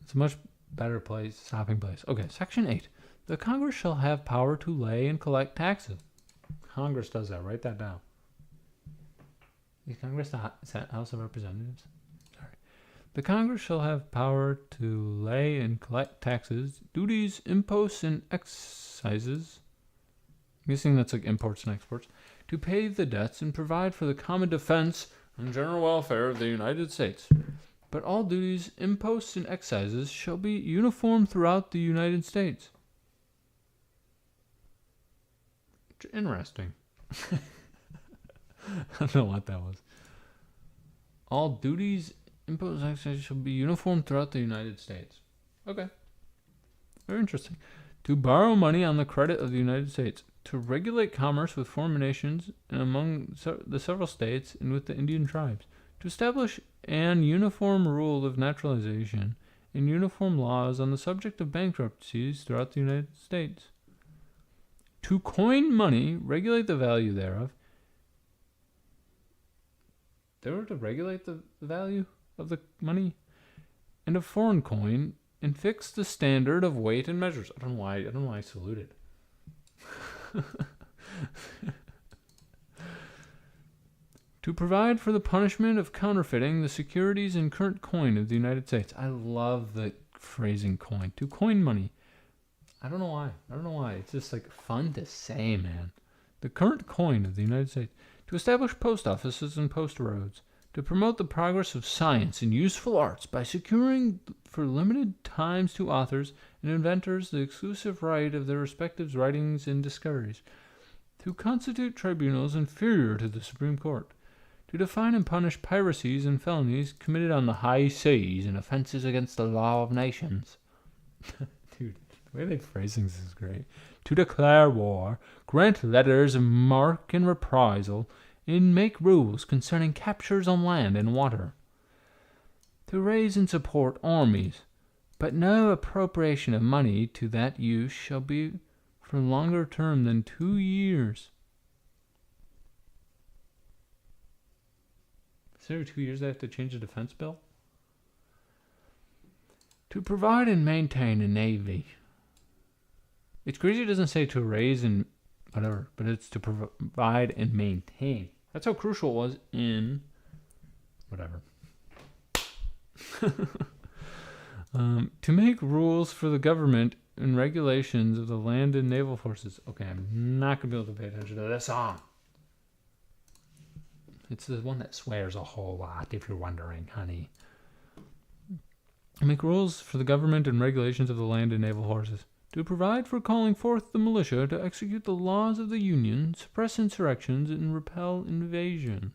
It's a much better stopping place. Okay, Section 8. The Congress shall have power to lay and collect taxes. Congress does that. Write that down. Is Congress the House of Representatives? Sorry. The Congress shall have power to lay and collect taxes, duties, imposts, and excises. I'm guessing that's like imports and exports. To pay the debts and provide for the common defense and general welfare of the United States. But all duties, imposts, and excises shall be uniform throughout the United States. Interesting. I don't know what that was. All duties, imposts, and excises shall be uniform throughout the United States. Okay. Very interesting. To borrow money on the credit of the United States. To regulate commerce with foreign nations and among the several states and with the Indian tribes. To establish an uniform rule of naturalization and uniform laws on the subject of bankruptcies throughout the United States. To coin money, regulate the value thereof. They were to regulate the value of the money and of foreign coin and fix the standard of weight and measures. I don't know why I saluted. To provide for the punishment of counterfeiting the securities and current coin of the United States. I love the phrasing coin. To coin money. I don't know why. It's just like fun to say, man. The current coin of the United States. To establish post offices and post roads. To promote the progress of science and useful arts by securing for limited times to authors and inventors the exclusive right of their respective writings and discoveries. To constitute tribunals inferior to the Supreme Court. To define and punish piracies and felonies committed on the high seas and offenses against the law of nations. Dude, the way they phrase things is great. To declare war, grant letters of marque and reprisal, and make rules concerning captures on land and water. To raise and support armies, but no appropriation of money to that use shall be for longer term than 2 years. Is there 2 years they have to change the defense bill? To provide and maintain a navy. It's crazy it doesn't say to raise and whatever, but it's to provide and maintain. That's how crucial it was in whatever. To make rules for the government and regulations of the land and naval forces. Okay, I'm not going to be able to pay attention to this song. It's the one that swears a whole lot, if you're wondering, honey. To make rules for the government and regulations of the land and naval forces. To provide for calling forth the militia to execute the laws of the Union, suppress insurrections, and repel invasions.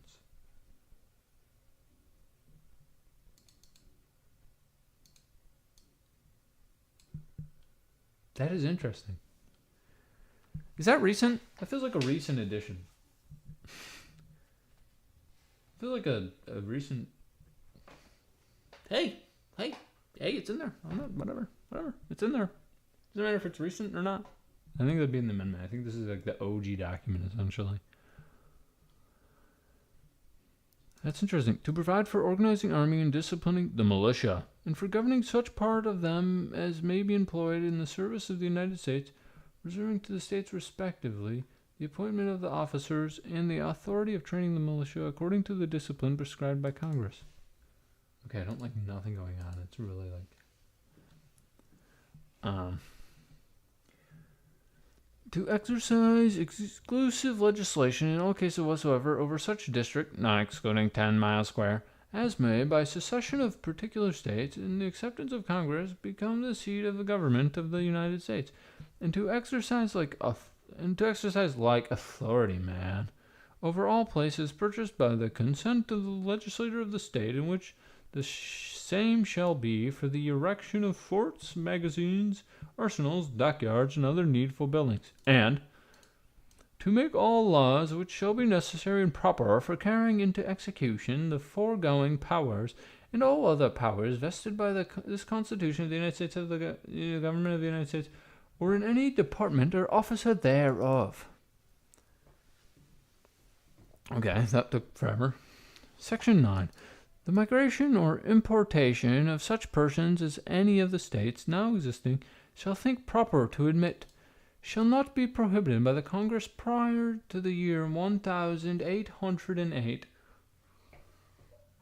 That is interesting. Is that recent? That feels like a recent addition. I feel like a recent... Hey, it's in there. I'm not, whatever. It's in there. Doesn't matter if it's recent or not. I think that'd be in the amendment. I think this is like the OG document, essentially. That's interesting. To provide for organizing army and disciplining the militia, and for governing such part of them as may be employed in the service of the United States, reserving to the states respectively the appointment of the officers and the authority of training the militia according to the discipline prescribed by Congress. Okay, I don't like nothing going on. It's really like... To exercise exclusive legislation in all cases whatsoever over such district, not excluding 10 miles square, as may, by secession of particular states, in the acceptance of Congress, become the seat of the government of the United States, and to exercise like authority, man, over all places purchased by the consent of the legislature of the state in which the same shall be for the erection of forts, magazines, arsenals, dockyards, and other needful buildings, and to make all laws which shall be necessary and proper for carrying into execution the foregoing powers and all other powers vested by this Constitution of the United States of the Government of the United States, or in any department or officer thereof. Okay, that took forever. Section 9. The migration or importation of such persons as any of the states now existing shall think proper to admit shall not be prohibited by the Congress prior to the year 1808.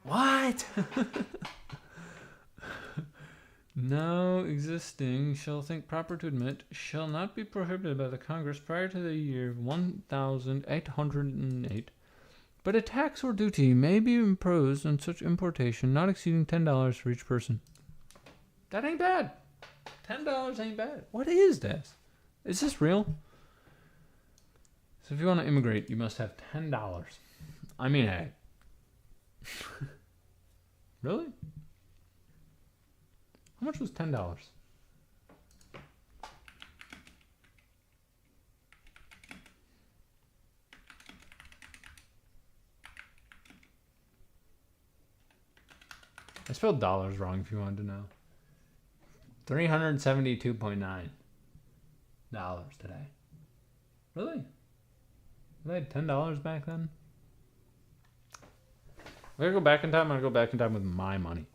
What? Now existing shall think proper to admit shall not be prohibited by the Congress prior to the year 1808. But a tax or duty may be imposed on such importation not exceeding $10 for each person. That ain't bad. $10 ain't bad. What is this? Is this real? So if you want to immigrate, you must have $10. I mean, hey. Really? How much was $10? I spelled dollars wrong if you wanted to know. $372.9 today. Really? They had $10 back then? If I go back in time, I'm going to go back in time with my money.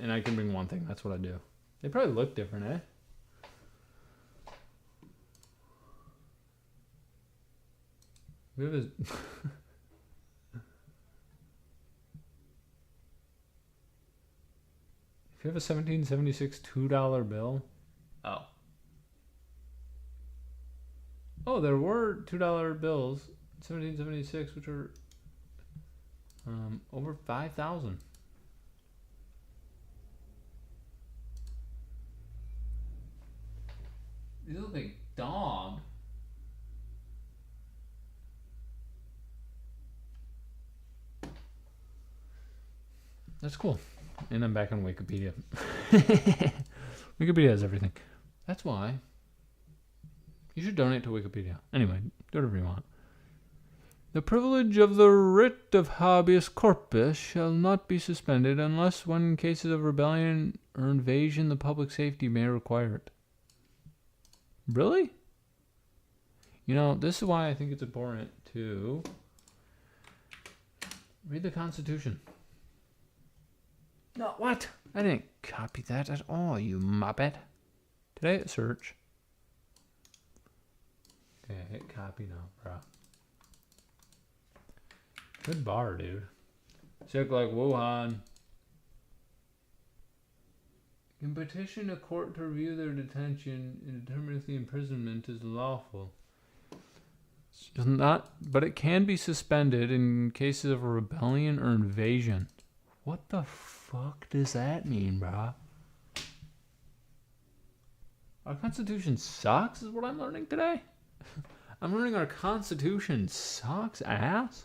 And I can bring one thing. That's what I do. They probably look different, eh? We have a... If you have a 1776 $2 bill... Oh. Oh, there were $2 bills in 1776, which were over 5,000. These look like dog. That's cool. And I'm back on Wikipedia. Wikipedia has everything. That's why you should donate to Wikipedia. Anyway, do whatever you want. The privilege of the writ of habeas corpus shall not be suspended unless when in cases of rebellion or invasion the public safety may require it. Really? You know, this is why I think it's important to read the Constitution. No, what? I didn't copy that at all, you muppet. Did I hit search? Okay, hit copy now, bro. Good bar, dude. Sick like Wuhan. Can petition a court to review their detention and determine if the imprisonment is lawful. It's not, but it can be suspended in cases of a rebellion or invasion. What the fuck does that mean, bro? Our Constitution sucks, is what I'm learning today. I'm learning our Constitution sucks ass.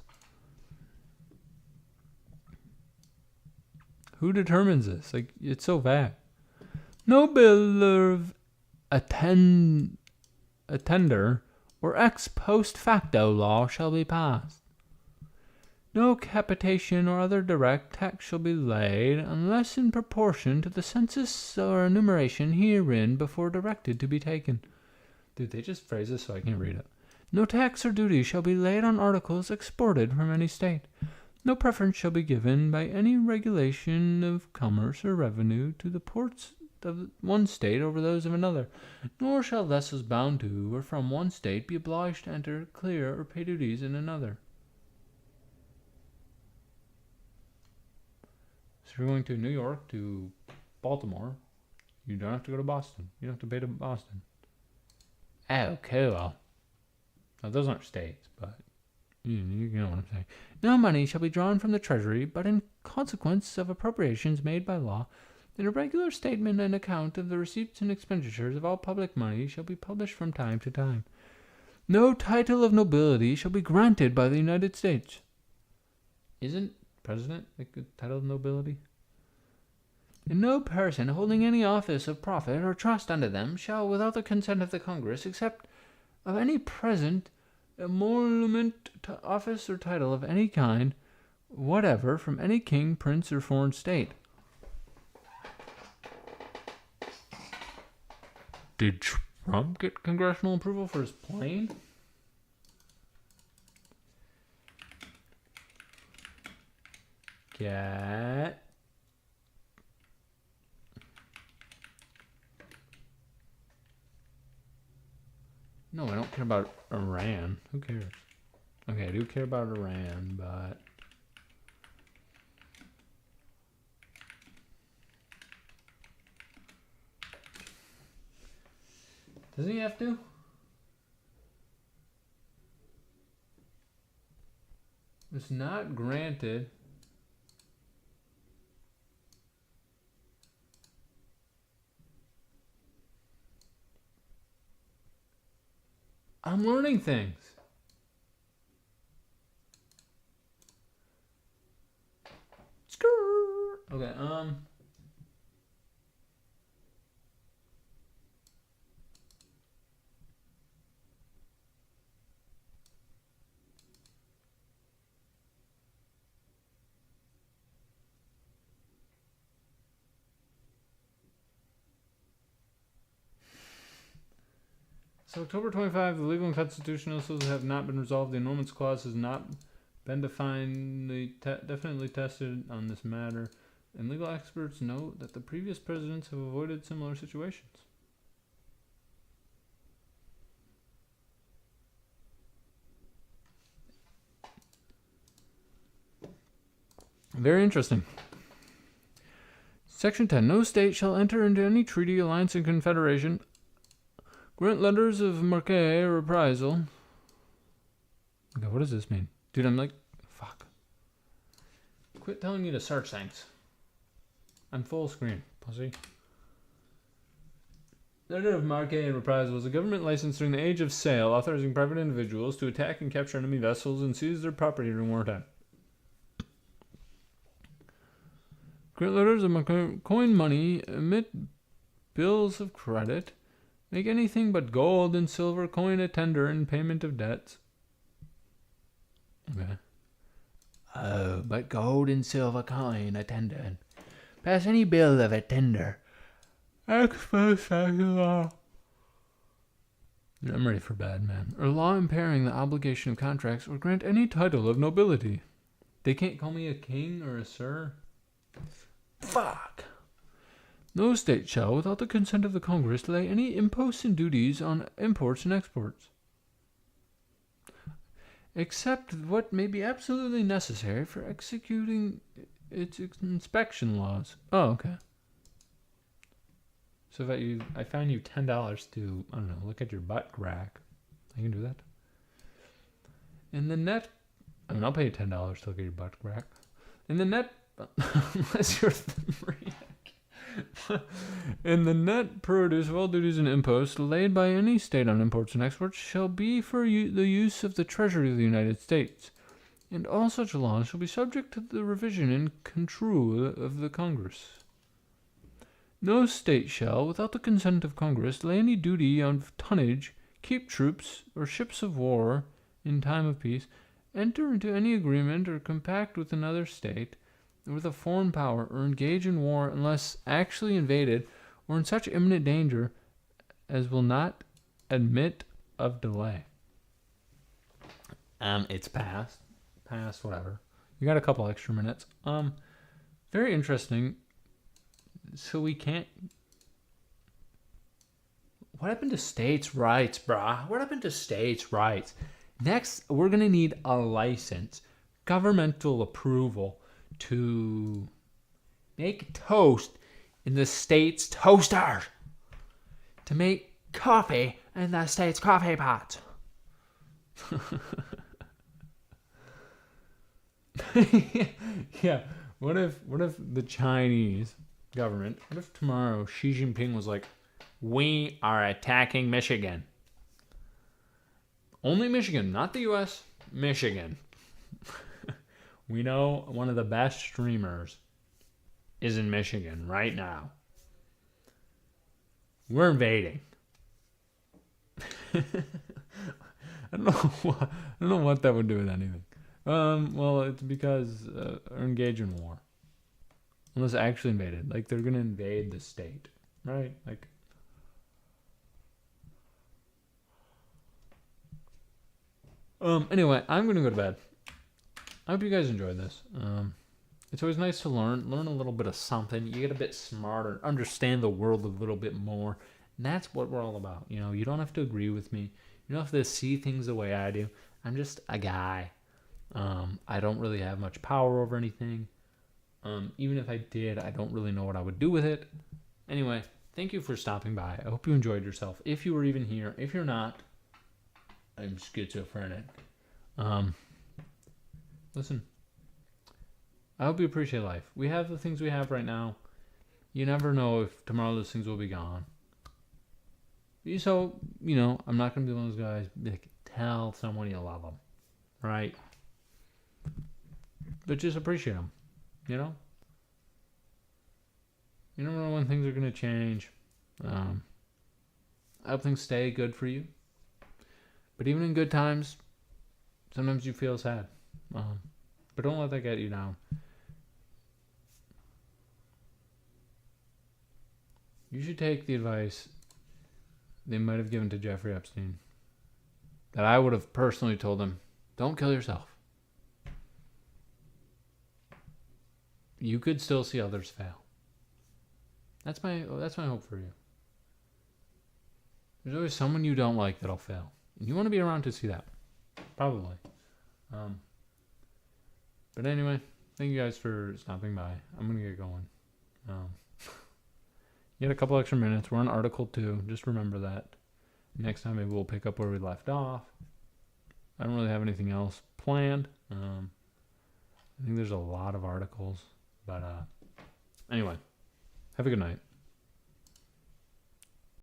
Who determines this? Like, it's so vague. No bill of attender or ex post facto law shall be passed. No capitation or other direct tax shall be laid unless in proportion to the census or enumeration herein before directed to be taken. Dude, they just phrase this so I can't read it. No tax or duty shall be laid on articles exported from any state. No preference shall be given by any regulation of commerce or revenue to the ports of one state over those of another, nor shall vessels bound to or from one state be obliged to enter, clear, or pay duties in another. So if you're going to New York to Baltimore, you don't have to go to Boston. You don't have to pay to Boston. Oh, cool. Now, those aren't states, but you know what I'm saying. No money shall be drawn from the treasury, but in consequence of appropriations made by law, and a regular statement and account of the receipts and expenditures of all public money shall be published from time to time. No title of nobility shall be granted by the United States. Isn't president like a title of nobility? And no person holding any office of profit or trust under them shall, without the consent of the Congress, accept of any present emolument to office or title of any kind whatever from any king, prince, or foreign state. Did Trump get congressional approval for his plane? Get No, I don't care about Iran. Who cares? Okay, I do care about Iran, but does he have to? It's not granted. I'm learning things. Okay, So October 25, the legal and constitutional issues have not been resolved. The annulments clause has not been definitely tested on this matter, and legal experts note that the previous presidents have avoided similar situations. Very interesting. Section 10. No state shall enter into any treaty, alliance, and confederation, grant letters of marque or reprisal. Okay, what does this mean? Dude, I'm like, fuck. Quit telling me to search things. I'm full screen, pussy. Letter of marque and reprisal is a government license during the age of sail, authorizing private individuals to attack and capture enemy vessels and seize their property during wartime. Grant letters of marque, coin money, emit bills of credit, make anything but gold and silver coin a tender in payment of debts. Okay. Oh, but gold and silver coin a tender. Pass any bill of a tender. Ex post facto law. I'm ready for bed, man. Or law impairing the obligation of contracts or grant any title of nobility. They can't call me a king or a sir. Fuck. No state shall, without the consent of the Congress, lay any imposts and duties on imports and exports. except what may be absolutely necessary for executing its inspection laws. Oh, okay. So if I find you $10 to, I don't know, look at your butt crack, I can do that. In the net, I mean, I'll pay you $10 to look at your butt crack. In the net, unless you're in the net produce of all duties and imposts laid by any state on imports and exports shall be for the use of the Treasury of the United States, and all such laws shall be subject to the revision and control of the Congress. No state shall, without the consent of Congress, lay any duty on tonnage, keep troops or ships of war in time of peace, enter into any agreement or compact with another state, or with a foreign power, or engage in war unless actually invaded, or in such imminent danger as will not admit of delay. It's past, whatever. You got a couple extra minutes. Very interesting. So we can't. What happened to states' rights, brah? What happened to states' rights? Next, we're gonna need a license, governmental approval to make toast in the state's toaster, to make coffee in the state's coffee pot. Yeah. What if the Chinese government, what if tomorrow Xi Jinping was like, we are attacking Michigan. Only Michigan, not the U.S., Michigan. We know one of the best streamers is in Michigan right now. We're invading. I don't know what that would do with anything. Well, it's because we're engaged in war. Unless actually invaded. Like, they're going to invade the state. Right? Like, anyway, I'm going to go to bed. I hope you guys enjoyed this. It's always nice to learn a little bit of something. You get a bit smarter, understand the world a little bit more. And that's what we're all about. You know, you don't have to agree with me. You don't have to see things the way I do. I'm just a guy. I don't really have much power over anything. Even if I did, I don't really know what I would do with it. Anyway, thank you for stopping by. I hope you enjoyed yourself. If you were even here. If you're not, I'm schizophrenic. Listen, I hope you appreciate life. We have the things we have right now. You never know if tomorrow those things will be gone. So, you know, I'm not going to be one of those guys, like, tell someone you love them. Right? But just appreciate them. You know? You never know when things are going to change. I hope things stay good for you. But even in good times, sometimes you feel sad. But don't let that get you down. You should take the advice they might have given to Jeffrey Epstein. That I would have personally told him, don't kill yourself. You could still see others fail. That's my hope for you. There's always someone you don't like that'll fail. And you want to be around to see that. Probably. But anyway, thank you guys for stopping by. I'm going to get going. You had a couple extra minutes. We're on Article 2. Just remember that. Next time maybe we'll pick up where we left off. I don't really have anything else planned. I think there's a lot of articles. But anyway, have a good night.